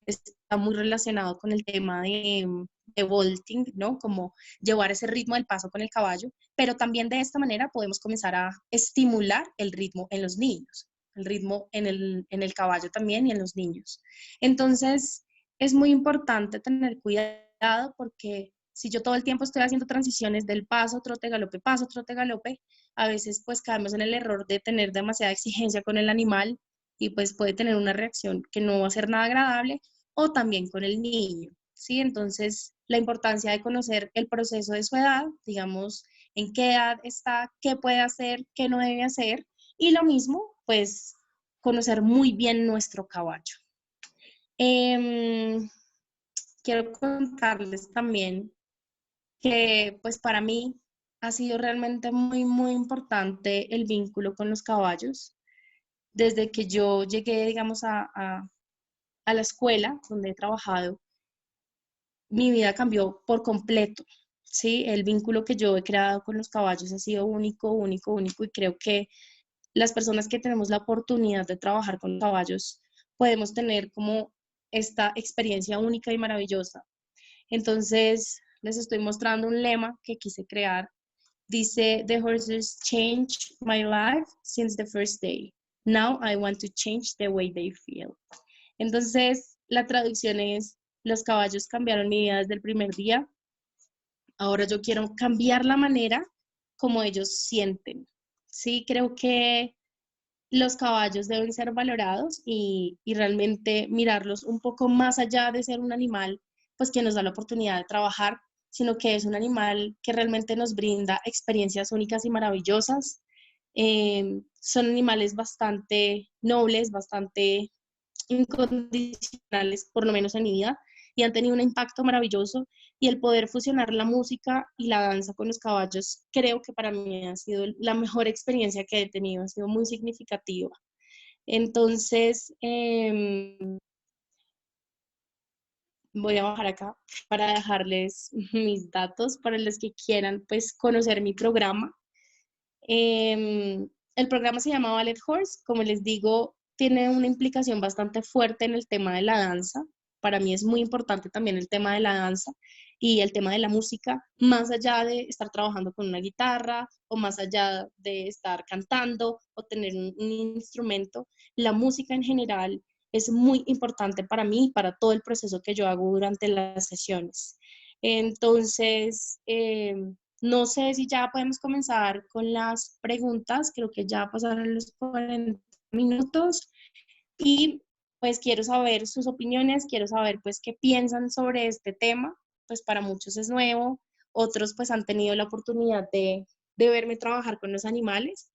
está muy relacionado con el tema de vaulting, ¿no? Como llevar ese ritmo del paso con el caballo, pero también de esta manera podemos comenzar a estimular el ritmo en los niños, el ritmo en el caballo también y en los niños. Entonces, es muy importante tener cuidado porque si yo todo el tiempo estoy haciendo transiciones del paso, trote, galope, a veces pues caemos en el error de tener demasiada exigencia con el animal y pues puede tener una reacción que no va a ser nada agradable o también con el niño, ¿sí? Entonces, la importancia de conocer el proceso de su edad, digamos, en qué edad está, qué puede hacer, qué no debe hacer, y lo mismo, pues, conocer muy bien nuestro caballo. Eh, Quiero contarles también que, pues, para mí ha sido realmente muy importante el vínculo con los caballos. Desde que yo llegué, digamos, a la escuela donde he trabajado, mi vida cambió por completo, ¿sí? El vínculo que yo he creado con los caballos ha sido único, y creo que las personas que tenemos la oportunidad de trabajar con caballos podemos tener como esta experiencia única y maravillosa. Entonces, les estoy mostrando un lema que quise crear. Dice, "The horses changed my life since the first day. Now I want to change the way they feel." Entonces, la traducción es, los caballos cambiaron mi vida desde el primer día. Ahora yo quiero cambiar la manera como ellos sienten. Sí, creo que los caballos deben ser valorados y realmente mirarlos un poco más allá de ser un animal, pues que nos da la oportunidad de trabajar, sino que es un animal que realmente nos brinda experiencias únicas y maravillosas. Son animales bastante nobles, bastante incondicionales, por lo menos en mi vida, y han tenido un impacto maravilloso. Y el poder fusionar la música y la danza con los caballos, creo que para mí ha sido la mejor experiencia que he tenido, ha sido muy significativa. Entonces, voy a bajar acá para dejarles mis datos para los que quieran pues conocer mi programa. El programa se llama Ballet Horse, como les digo, tiene una implicación bastante fuerte en el tema de la danza. Para mí es muy importante también el tema de la danza y el tema de la música, más allá de estar trabajando con una guitarra o más allá de estar cantando o tener un instrumento, la música en general es muy importante para mí y para todo el proceso que yo hago durante las sesiones. Entonces, no sé si ya podemos comenzar con las preguntas, creo que ya pasaron los 40 minutos y pues quiero saber sus opiniones, quiero saber pues qué piensan sobre este tema, pues para muchos es nuevo, otros pues han tenido la oportunidad de verme trabajar con los animales,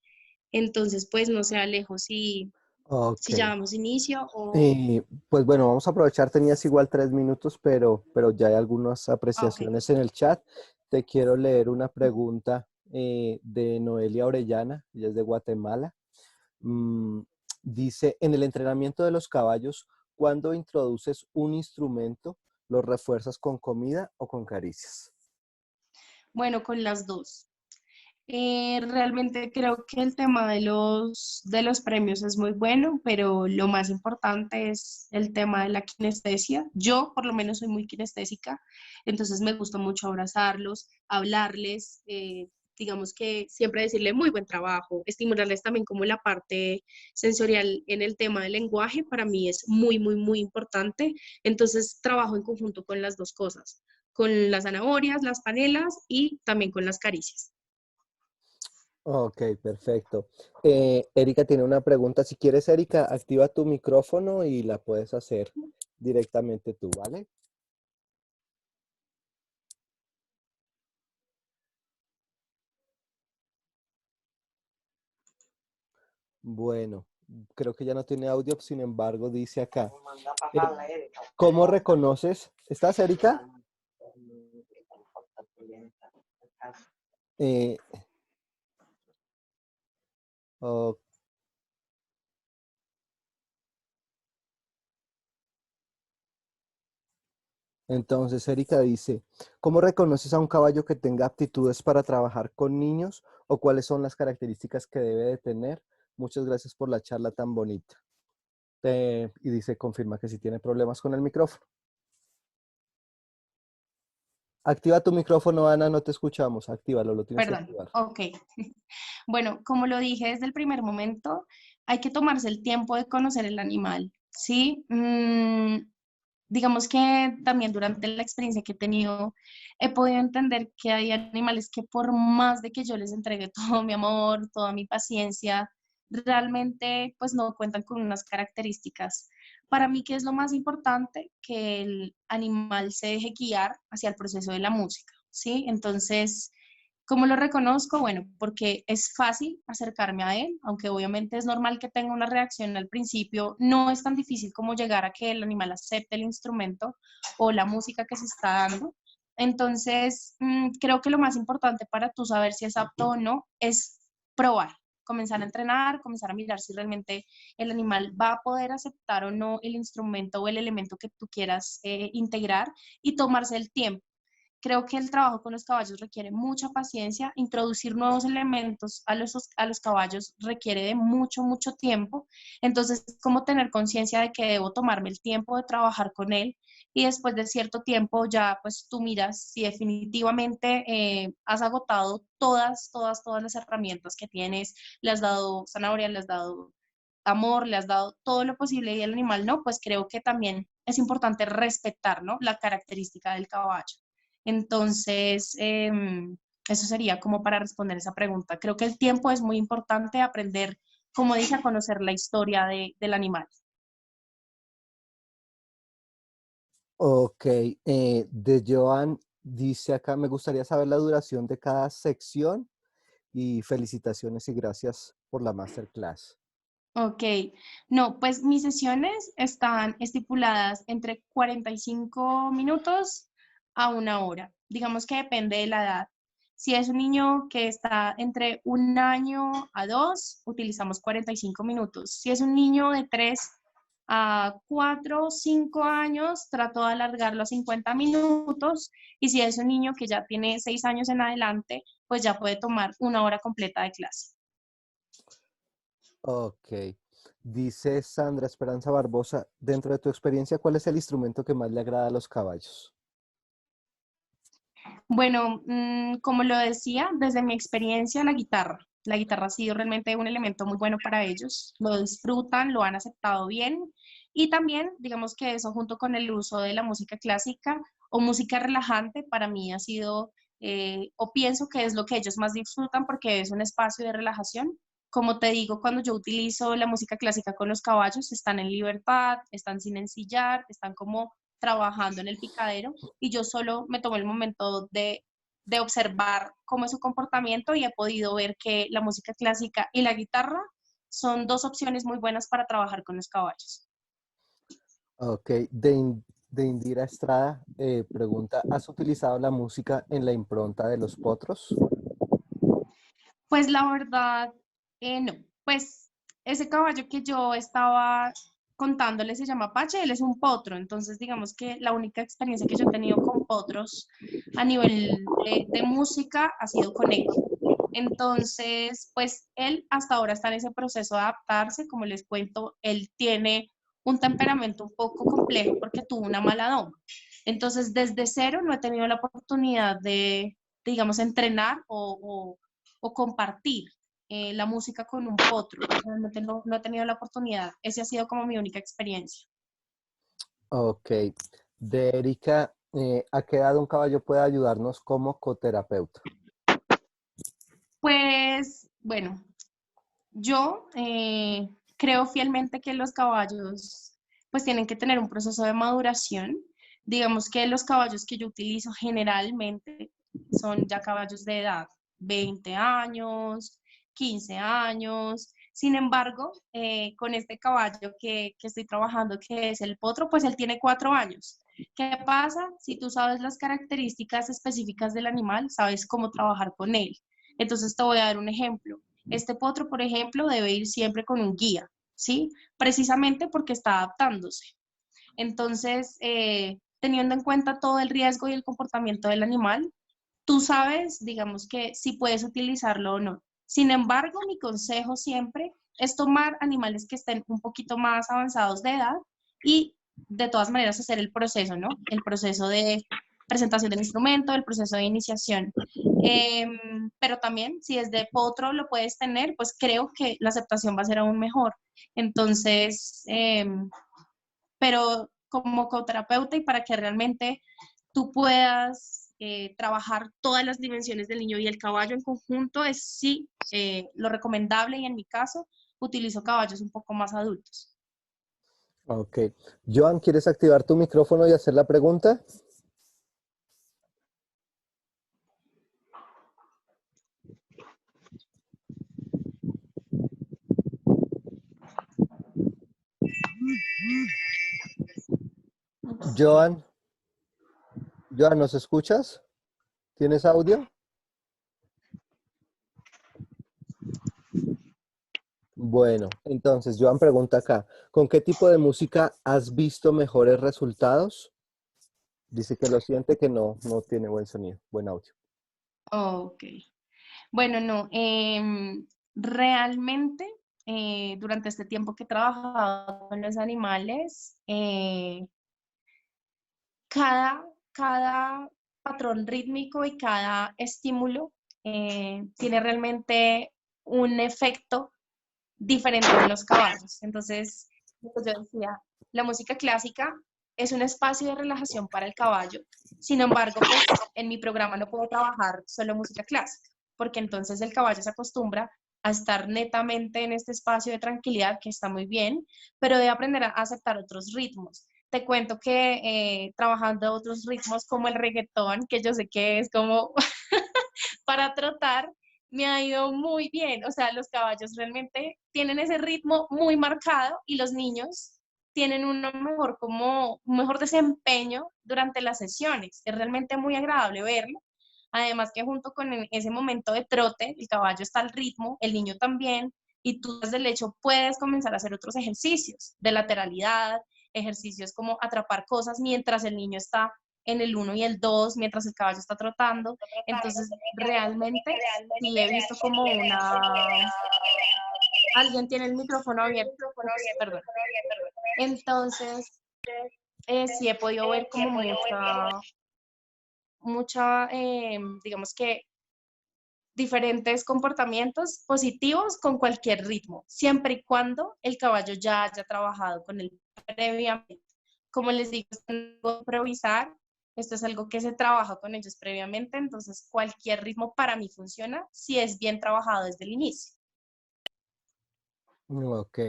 entonces pues no sé Alejo Ok. si ya damos inicio o... Y pues bueno, vamos a aprovechar, tenías igual 3 minutos, pero ya hay algunas Ok, apreciaciones en el chat. Te quiero leer una pregunta de Noelia Orellana, ella es de Guatemala. Mm, dice, en el entrenamiento de los caballos, ¿cuándo introduces un instrumento, lo refuerzas con comida o con caricias? bueno, con las dos. Realmente creo que el tema de los premios es muy bueno, pero lo más importante es el tema de la kinestesia. Yo por lo menos soy muy kinestésica, entonces me gusta mucho abrazarlos, hablarles, digamos que siempre decirle muy buen trabajo, estimularles también como la parte sensorial en el tema del lenguaje, para mí es muy, muy, muy importante. Entonces trabajo en conjunto con las dos cosas, con las zanahorias, las panelas y también con las caricias. Ok, perfecto. Erika tiene una pregunta. Si quieres, Erika, activa tu micrófono y la puedes hacer directamente tú, ¿vale? Bueno, creo que ya no tiene audio, sin embargo, dice acá. eh, ¿Cómo reconoces? ¿Estás, Erika? Eh, o- entonces, Erika dice, ¿cómo reconoces a un caballo que tenga aptitudes para trabajar con niños o cuáles son las características que debe de tener? Muchas gracias por la charla tan bonita. Y dice, confirma que si tiene problemas con el micrófono. Activa tu micrófono, Ana, no te escuchamos. Actívalo, lo tienes que Perdón, activar. ok. Bueno, como lo dije desde el primer momento, hay que tomarse el tiempo de conocer el animal, ¿sí? Digamos que también durante la experiencia que he tenido, he podido entender que hay animales que por más de que yo les entregue todo mi amor, toda mi paciencia, realmente pues no cuentan con unas características. Para mí, ¿qué es lo más importante? Que el animal se deje guiar hacia el proceso de la música, ¿sí? Entonces, ¿cómo lo reconozco? Bueno, porque es fácil acercarme a él, aunque obviamente es normal que tenga una reacción al principio, no es tan difícil como llegar a que el animal acepte el instrumento o la música que se está dando. Entonces, creo que lo más importante para tú saber si es apto o no es probar, comenzar a entrenar, comenzar a mirar si realmente el animal va a poder aceptar o no el instrumento o el elemento que tú quieras integrar y tomarse el tiempo creo que el trabajo con los caballos requiere mucha paciencia. Introducir nuevos elementos a los caballos requiere de mucho, mucho tiempo. Entonces, es como tener conciencia de que debo tomarme el tiempo de trabajar con él y después de cierto tiempo ya pues tú miras si definitivamente has agotado todas las herramientas que tienes, le has dado zanahoria, le has dado amor, le has dado todo lo posible y el animal no, pues creo que también es importante respetar, ¿no? La característica del caballo. Entonces, eso sería como para responder esa pregunta. Creo que el tiempo es muy importante aprender, como dije, a conocer la historia del animal. Ok, de Joan dice acá, me gustaría saber la duración de cada sección y felicitaciones y gracias por la masterclass. Ok, no, pues mis sesiones están estipuladas entre 45 minutos a 1 hora. Digamos que depende de la edad. Si es un niño que está entre 1 año a 2, utilizamos 45 minutos. Si es un niño de 3 a 4, 5 años, trato de alargarlo a 50 minutos. Y si es un niño que ya tiene 6 años en adelante, pues ya puede tomar 1 hora completa de clase. Ok, dice Sandra Esperanza Barbosa, dentro de tu experiencia, ¿cuál es el instrumento que más le agrada a los caballos? Bueno, como lo decía, desde mi experiencia, la guitarra. La guitarra ha sido realmente un elemento muy bueno para ellos. Lo disfrutan, lo han aceptado bien. Y también, digamos que eso junto con el uso de la música clásica o música relajante, para mí ha sido, o pienso que es lo que ellos más disfrutan porque es un espacio de relajación. Como te digo, cuando yo utilizo la música clásica con los caballos, están en libertad, están sin ensillar, están como trabajando en el picadero y yo solo me tomo el momento de observar cómo es su comportamiento y he podido ver que la música clásica y la guitarra son dos opciones muy buenas para trabajar con los caballos. Ok, de Indira Estrada pregunta, ¿has utilizado la música en la impronta de los potros? Pues la verdad, no. Pues ese caballo que yo estaba contándole se llama Apache, él es un potro, entonces digamos que la única experiencia que yo he tenido con potros a nivel de música ha sido con él. Entonces, pues él hasta ahora está en ese proceso de adaptarse, como les cuento, él tiene un temperamento un poco complejo porque tuvo una mala doma. Entonces, desde cero no he tenido la oportunidad digamos, entrenar o compartir la música con un potro. Realmente no he tenido la oportunidad. Esa ha sido como mi única experiencia. Ok, de Erika, ¿a qué edad un caballo puede ayudarnos como coterapeuta? Pues, bueno, yo creo fielmente que los caballos pues tienen que tener un proceso de maduración. Digamos que los caballos que yo utilizo generalmente son ya caballos de edad, 20 años, 15 años. Sin embargo, con este caballo que estoy trabajando, que es el potro, pues él tiene 4 años. ¿Qué pasa? Si tú sabes las características específicas del animal, sabes cómo trabajar con él. Entonces te voy a dar un ejemplo. Este potro, por ejemplo, debe ir siempre con un guía, ¿sí? Precisamente porque está adaptándose. Entonces, teniendo en cuenta todo el riesgo y el comportamiento del animal, tú sabes, digamos que si puedes utilizarlo o no. Sin embargo, mi consejo siempre es tomar animales que estén un poquito más avanzados de edad y de todas maneras hacer el proceso, ¿no? El proceso de presentación del instrumento, el proceso de iniciación. Pero también, si es de potro lo puedes tener, pues creo que la aceptación va a ser aún mejor. Entonces, pero como coterapeuta y para que realmente tú puedas trabajar todas las dimensiones del niño y el caballo en conjunto, es sí lo recomendable y en mi caso utilizo caballos un poco más adultos. Ok, Joan, ¿quieres activar tu micrófono y hacer la pregunta? Joan, Joan, ¿nos escuchas? ¿Tienes audio? Bueno, entonces Joan pregunta acá, ¿con qué tipo de música has visto mejores resultados? Dice que lo siente, que no tiene buen sonido, buen audio. Ok. Bueno, no, realmente durante este tiempo que he trabajado con los animales, cada patrón rítmico y cada estímulo tiene realmente un efecto diferente en los caballos. Entonces, pues yo decía, la música clásica es un espacio de relajación para el caballo. Sin embargo, pues en mi programa no puedo trabajar solo música clásica, porque entonces el caballo se acostumbra a estar netamente en este espacio de tranquilidad, que está muy bien, pero debe aprender a aceptar otros ritmos. Te cuento que trabajando otros ritmos como el reggaetón, que yo sé que es como para trotar, me ha ido muy bien. O sea, los caballos realmente tienen ese ritmo muy marcado y los niños tienen un mejor desempeño durante las sesiones. Es realmente muy agradable verlo. Además que junto con ese momento de trote, el caballo está al ritmo, el niño también, y tú desde el hecho puedes comenzar a hacer otros ejercicios de lateralidad, ejercicios como atrapar cosas mientras el niño está en el 1 y el 2 mientras el caballo está trotando. Entonces, realmente sí he visto como una... Alguien tiene el micrófono abierto. Ups, perdón. Entonces, sí he podido ver como digamos que diferentes comportamientos positivos con cualquier ritmo, siempre y cuando el caballo ya haya trabajado con él previamente. Como les digo, improvisar, esto es algo que se trabaja con ellos previamente, entonces cualquier ritmo para mí funciona si es bien trabajado desde el inicio. Ok.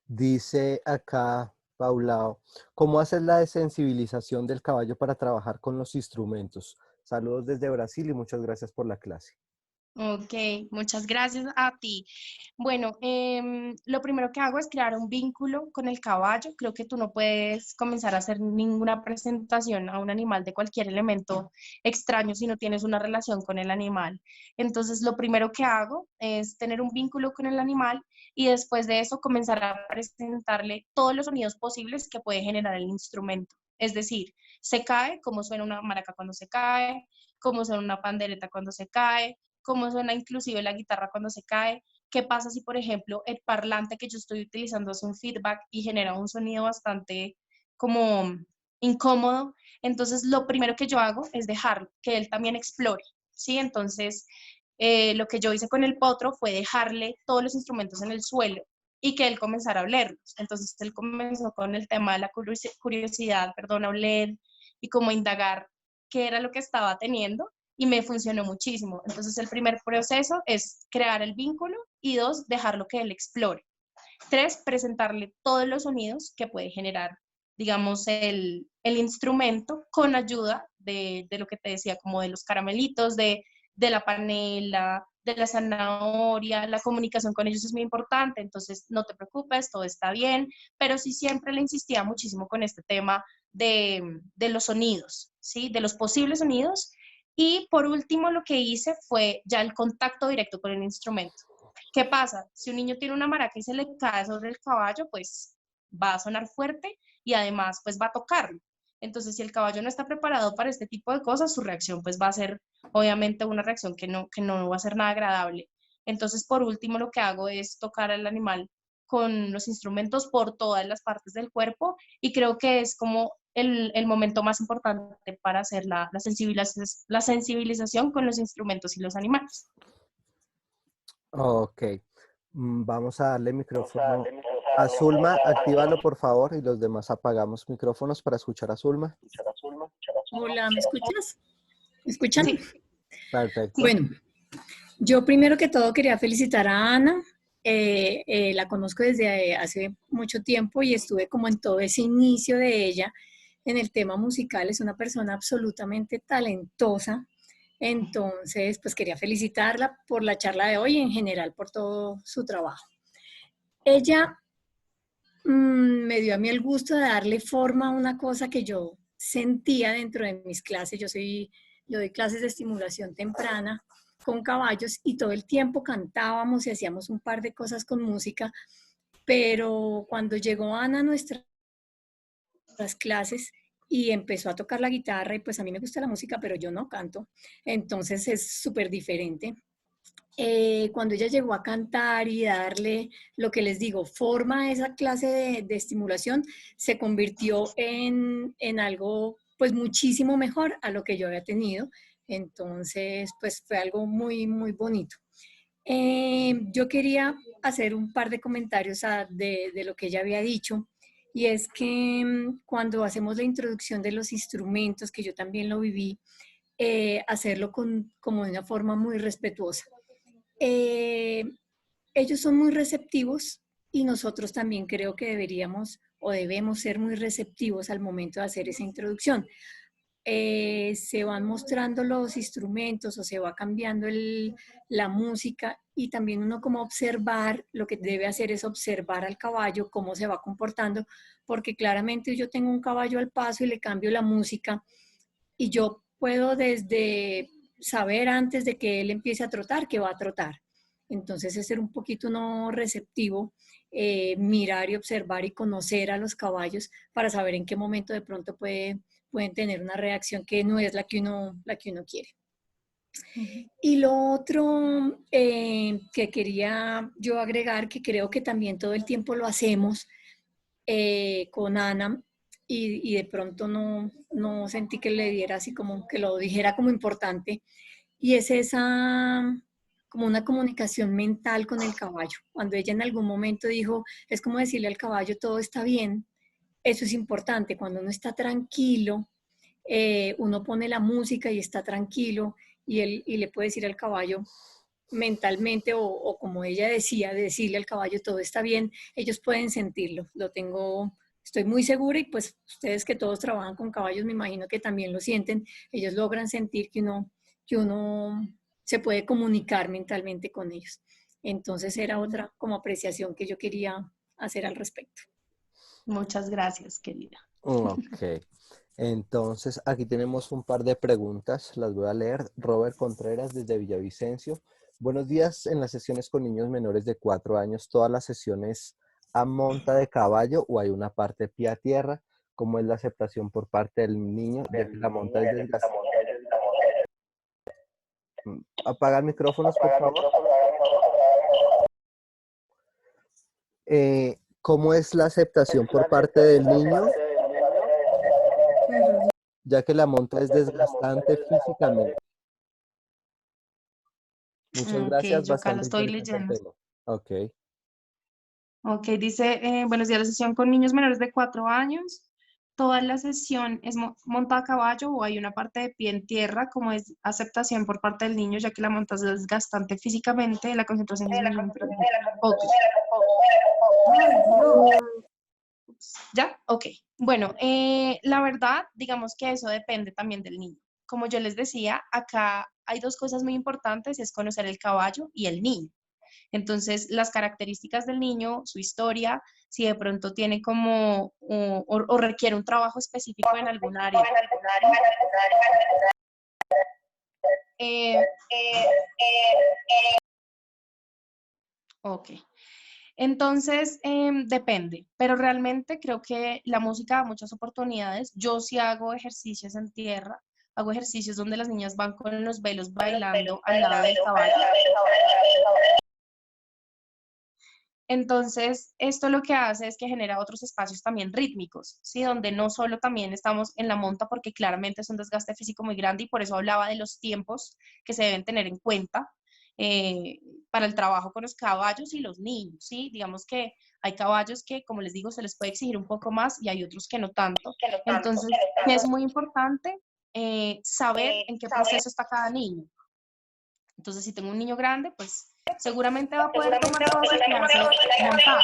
Dice acá, Paulao, ¿cómo haces la desensibilización del caballo para trabajar con los instrumentos? Saludos desde Brasil y muchas gracias por la clase. Ok, muchas gracias a ti. Bueno, lo primero que hago es crear un vínculo con el caballo. Creo que tú no puedes comenzar a hacer ninguna presentación a un animal de cualquier elemento extraño si no tienes una relación con el animal. Entonces, lo primero que hago es tener un vínculo con el animal y después de eso comenzar a presentarle todos los sonidos posibles que puede generar el instrumento. Es decir, se cae, cómo suena una maraca cuando se cae, cómo suena una pandereta cuando se cae, cómo suena inclusive la guitarra cuando se cae, qué pasa si, por ejemplo, el parlante que yo estoy utilizando hace un feedback y genera un sonido bastante como incómodo. Entonces, lo primero que yo hago es dejarlo, que él también explore, ¿sí? Entonces, lo que yo hice con el potro fue dejarle todos los instrumentos en el suelo y que él comenzara a olerlos. Entonces, él comenzó con el tema de la curiosidad, perdón, a oler y como indagar qué era lo que estaba teniendo y me funcionó muchísimo. Entonces, el primer proceso es crear el vínculo y dos, dejarlo que él explore. Tres, presentarle todos los sonidos que puede generar, digamos, el instrumento con ayuda de lo que te decía, como de los caramelitos, de la panela, de la zanahoria, la comunicación con ellos es muy importante, entonces no te preocupes, todo está bien, pero sí siempre le insistía muchísimo con este tema de los sonidos, ¿sí? De los posibles sonidos. Y por último, lo que hice fue ya el contacto directo con el instrumento. ¿Qué pasa? Si un niño tiene una maraca y se le cae sobre el caballo, pues va a sonar fuerte y además pues va a tocarlo. Entonces, si el caballo no está preparado para este tipo de cosas, su reacción pues va a ser obviamente una reacción que no va a ser nada agradable. Entonces, por último, lo que hago es tocar al animal con los instrumentos por todas las partes del cuerpo y creo que es como el momento más importante para hacer la sensibilización con los instrumentos y los animales. Ok. Vamos a darle micrófono a Zulma. Actívalo, por favor, y los demás apagamos micrófonos para escuchar a Zulma. Hola, ¿me escuchas? ¿Me escuchan? Sí, Perfecto. sí. Bueno, yo primero que todo quería felicitar a Ana. La conozco desde hace mucho tiempo y estuve como en todo ese inicio de ella en el tema musical. Es una persona absolutamente talentosa. Entonces, pues quería felicitarla por la charla de hoy y en general por todo su trabajo. Ella me dio a mí el gusto de darle forma a una cosa que yo sentía dentro de mis clases. Yo doy clases de estimulación temprana con caballos y todo el tiempo cantábamos y hacíamos un par de cosas con música, pero cuando llegó Ana a nuestras clases y empezó a tocar la guitarra, y pues a mí me gusta la música, pero yo no canto, entonces es súper diferente. Cuando ella llegó a cantar y darle, lo que les digo, forma a esa clase de estimulación, se convirtió en algo pues muchísimo mejor a lo que yo había tenido. Entonces, pues fue algo muy, muy bonito. Yo quería hacer un par de comentarios de lo que ella había dicho, y es que cuando hacemos la introducción de los instrumentos, que yo también lo viví, hacerlo como de una forma muy respetuosa. Ellos son muy receptivos y nosotros también creo que deberíamos o debemos ser muy receptivos al momento de hacer esa introducción. Se van mostrando los instrumentos o se va cambiando la música, y también uno como observar, lo que debe hacer es observar al caballo, cómo se va comportando, porque claramente yo tengo un caballo al paso y le cambio la música y yo puedo desde saber antes de que él empiece a trotar que va a trotar. Entonces es ser un poquito no receptivo, mirar y observar y conocer a los caballos para saber en qué momento de pronto pueden tener una reacción que no es la que uno quiere. Y lo otro que quería yo agregar, que creo que también todo el tiempo lo hacemos con Ana, y de pronto no sentí que le diera así como que lo dijera como importante, y es esa como una comunicación mental con el caballo. Cuando ella en algún momento dijo, es como decirle al caballo, todo está bien, eso es importante. Cuando uno está tranquilo, uno pone la música y está tranquilo, y le puede decir al caballo mentalmente, o como ella decía, decirle al caballo todo está bien, ellos pueden sentirlo. Estoy muy segura, y pues ustedes que todos trabajan con caballos me imagino que también lo sienten. Ellos logran sentir que uno se puede comunicar mentalmente con ellos. Entonces era otra como apreciación que yo quería hacer al respecto. Muchas gracias, querida. Ok. Entonces, aquí tenemos un par de preguntas, las voy a leer. Robert Contreras desde Villavicencio. Buenos días. En las sesiones con niños menores de 4 años, ¿todas las sesiones a monta de caballo o hay una parte pie a tierra? ¿Cómo es la aceptación por parte del niño ya que la monta es desgastada? Apagar micrófonos, por favor. ¿Cómo es la aceptación por parte del niño ya que la monta es desgastante físicamente? Muchas Ok, gracias, yo acá lo bastante estoy interesante el leyendo. tema. Ok. Ok, dice, buenos días, la sesión con niños menores de 4 años. Toda la sesión es montada a caballo o hay una parte de pie en tierra, como es aceptación por parte del niño, ya que la monta es desgastante físicamente, la concentración disminuye. Ok. ¿Ya? Ok. Bueno, la verdad, digamos que eso depende también del niño. Como yo les decía, acá hay dos cosas muy importantes, es conocer el caballo y el niño. Entonces, las características del niño, su historia, si de pronto tiene como o requiere un trabajo específico en algún área. Ok. Entonces, depende, pero realmente creo que la música da muchas oportunidades. Yo sí hago ejercicios en tierra, hago ejercicios donde las niñas van con los velos bailando al lado del caballo. Entonces, esto lo que hace es que genera otros espacios también rítmicos, ¿sí? Donde no solo también estamos en la monta, porque claramente es un desgaste físico muy grande y por eso hablaba de los tiempos que se deben tener en cuenta para el trabajo con los caballos y los niños, ¿sí? Digamos que hay caballos que, como les digo, se les puede exigir un poco más y hay otros que no tanto. Entonces, es muy importante saber en qué proceso está cada niño. Entonces, si tengo un niño grande, pues seguramente va a poder tomar toda su clase montada.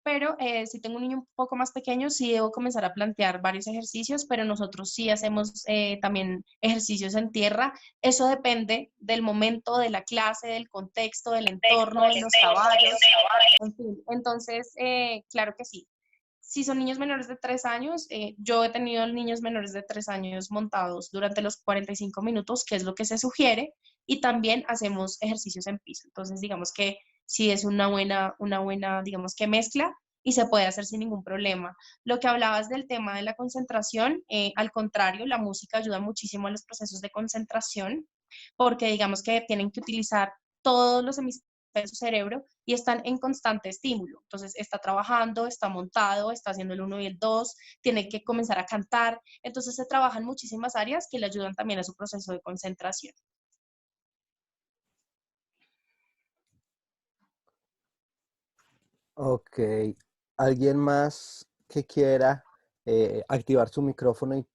Pero si tengo un niño un poco más pequeño, sí debo comenzar a plantear varios ejercicios, pero nosotros sí hacemos también ejercicios en tierra. Eso depende del momento, de la clase, del contexto, del entorno, de los caballos. En fin, entonces, claro que sí. Si son niños menores de 3 años, yo he tenido niños menores de 3 años montados durante los 45 minutos, que es lo que se sugiere, y también hacemos ejercicios en piso. Entonces, digamos que sí es una buena, digamos que mezcla y se puede hacer sin ningún problema. Lo que hablabas del tema de la concentración, al contrario, la música ayuda muchísimo a los procesos de concentración, porque digamos que tienen que utilizar todos los hemisferios de su cerebro y están en constante estímulo. Entonces está trabajando, está montado, está haciendo el 1 y el 2, tiene que comenzar a cantar. Entonces se trabajan muchísimas áreas que le ayudan también a su proceso de concentración. Ok. ¿Alguien más que quiera activar su micrófono y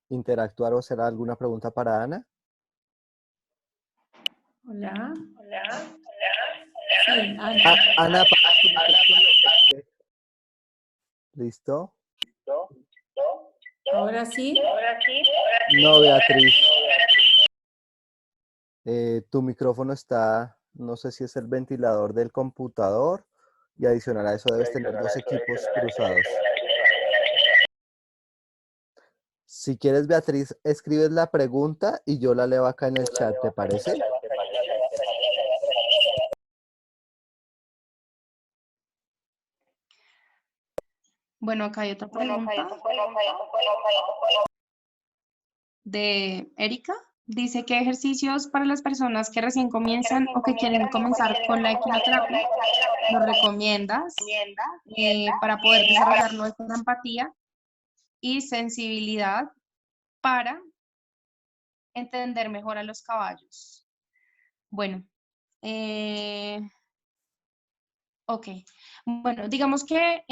interactuar o hacer alguna pregunta para Ana? Hola. Hola. Sí, Ana. Ana, apaga tu micrófono. ¿Listo? Ahora sí. No, Beatriz. Tu micrófono está, no sé si es el ventilador del computador y adicional a eso debes tener dos equipos cruzados. Si quieres, Beatriz, escribes la pregunta y yo la leo acá en el chat, ¿te parece? Bueno, acá hay otra pregunta de Erika. Dice, ¿qué ejercicios para las personas que recién comienzan o que quieren comenzar con la equinoterapia nos recomiendas para poder desarrollar nuestra empatía y sensibilidad para entender mejor a los caballos? Bueno, ok. Bueno, digamos que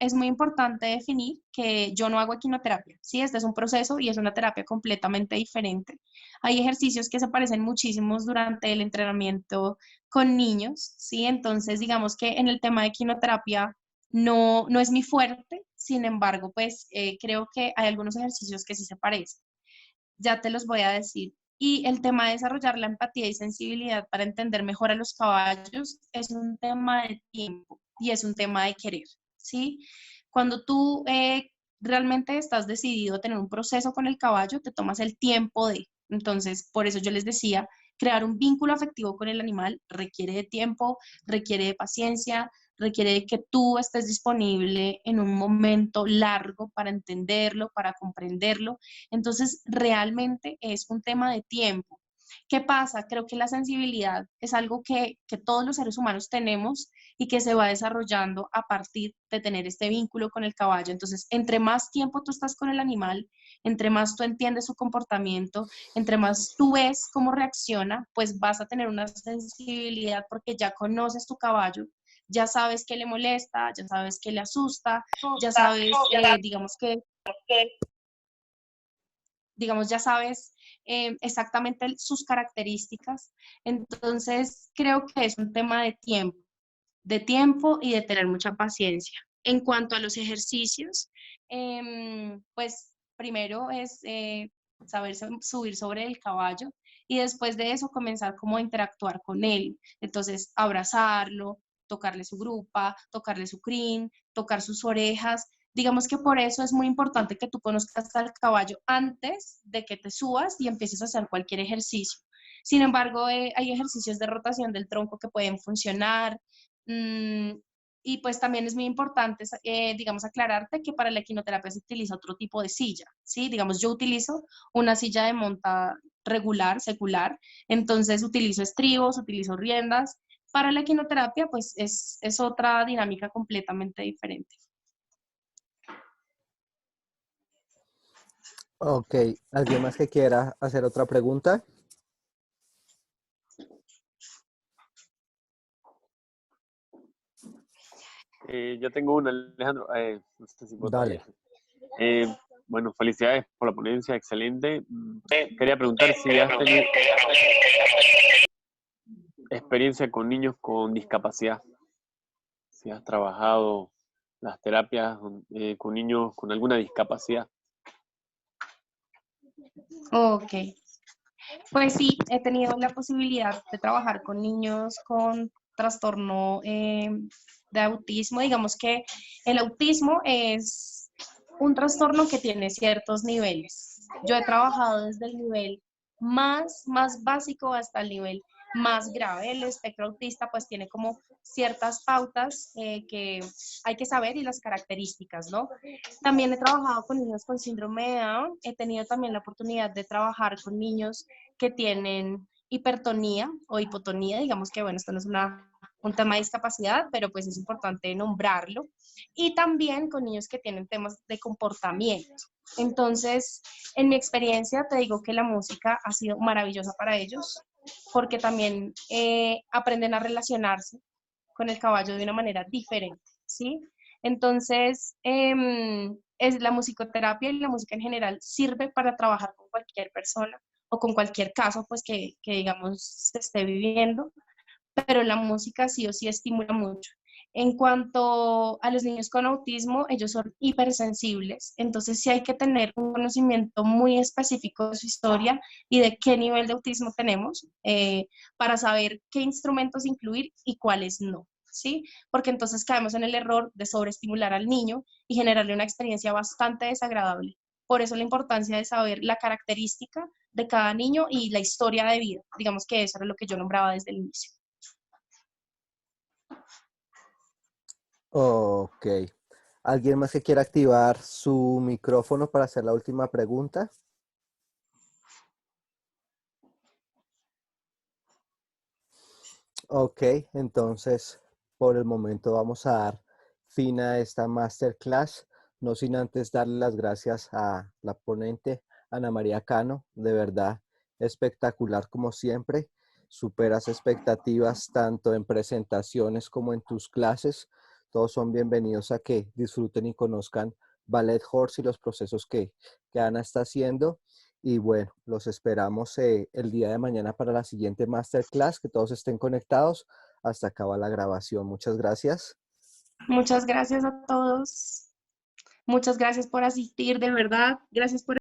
es muy importante definir que yo no hago equinoterapia, ¿sí? Este es un proceso y es una terapia completamente diferente. Hay ejercicios que se parecen muchísimos durante el entrenamiento con niños, ¿sí? Entonces, digamos que en el tema de equinoterapia no es mi fuerte, sin embargo, pues creo que hay algunos ejercicios que sí se parecen. Ya te los voy a decir. Y el tema de desarrollar la empatía y sensibilidad para entender mejor a los caballos es un tema de tiempo y es un tema de querer, ¿sí? Cuando tú realmente estás decidido a tener un proceso con el caballo, te tomas el tiempo de. Entonces, por eso yo les decía, crear un vínculo afectivo con el animal requiere de tiempo, requiere de paciencia, requiere de que tú estés disponible en un momento largo para entenderlo, para comprenderlo. Entonces, realmente es un tema de tiempo. ¿Qué pasa? Creo que la sensibilidad es algo que todos los seres humanos tenemos y que se va desarrollando a partir de tener este vínculo con el caballo. Entonces, entre más tiempo tú estás con el animal, entre más tú entiendes su comportamiento, entre más tú ves cómo reacciona, pues vas a tener una sensibilidad porque ya conoces tu caballo, ya sabes qué le molesta, ya sabes qué le asusta, ya sabes, digamos, ya sabes exactamente sus características. Entonces, creo que es un tema de tiempo y de tener mucha paciencia. En cuanto a los ejercicios, pues primero es saber subir sobre el caballo y después de eso comenzar como a interactuar con él. Entonces, abrazarlo, tocarle su grupa, tocarle su crin, tocar sus orejas. Digamos que por eso es muy importante que tú conozcas al caballo antes de que te subas y empieces a hacer cualquier ejercicio. Sin embargo, hay ejercicios de rotación del tronco que pueden funcionar. Y pues también es muy importante, digamos, aclararte que para la equinoterapia se utiliza otro tipo de silla, ¿sí? Digamos, yo utilizo una silla de monta regular, secular, entonces utilizo estribos, utilizo riendas. Para la equinoterapia, pues es otra dinámica completamente diferente. Ok, ¿alguien más que quiera hacer otra pregunta? Yo tengo una, Alejandro. No sé si puedo Dale. todavía. Bueno, felicidades por la ponencia, excelente. Quería preguntar si has tenido experiencia con niños con discapacidad, si has trabajado las terapias con niños con alguna discapacidad. Ok, pues sí, he tenido la posibilidad de trabajar con niños con trastorno de autismo. Digamos que el autismo es un trastorno que tiene ciertos niveles. Yo he trabajado desde el nivel más básico hasta el nivel más grave. El espectro autista pues tiene como ciertas pautas que hay que saber y las características, ¿no? También he trabajado con niños con síndrome de Down, he tenido también la oportunidad de trabajar con niños que tienen hipertonía o hipotonía, digamos que bueno, esto no es un tema de discapacidad, pero pues es importante nombrarlo, y también con niños que tienen temas de comportamiento. Entonces, en mi experiencia te digo que la música ha sido maravillosa para ellos, porque también aprenden a relacionarse con el caballo de una manera diferente, ¿sí? Entonces, es la musicoterapia y la música en general sirve para trabajar con cualquier persona o con cualquier caso, pues, que digamos, se esté viviendo, pero la música sí o sí estimula mucho. En cuanto a los niños con autismo, ellos son hipersensibles, entonces sí hay que tener un conocimiento muy específico de su historia y de qué nivel de autismo tenemos para saber qué instrumentos incluir y cuáles no, ¿sí? Porque entonces caemos en el error de sobreestimular al niño y generarle una experiencia bastante desagradable. Por eso la importancia de saber la característica de cada niño y la historia de vida. Digamos que eso era lo que yo nombraba desde el inicio. Ok. ¿Alguien más que quiera activar su micrófono para hacer la última pregunta? Ok, entonces por el momento vamos a dar fin a esta masterclass, no sin antes darle las gracias a la ponente Ana María Cano, de verdad espectacular como siempre, superas expectativas tanto en presentaciones como en tus clases, todos son bienvenidos a que disfruten y conozcan Ballet Horse y los procesos que Ana está haciendo. Y bueno, los esperamos el día de mañana para la siguiente masterclass. Que todos estén conectados. Hasta acá va la grabación. Muchas gracias. Muchas gracias a todos. Muchas gracias por asistir, de verdad. Gracias por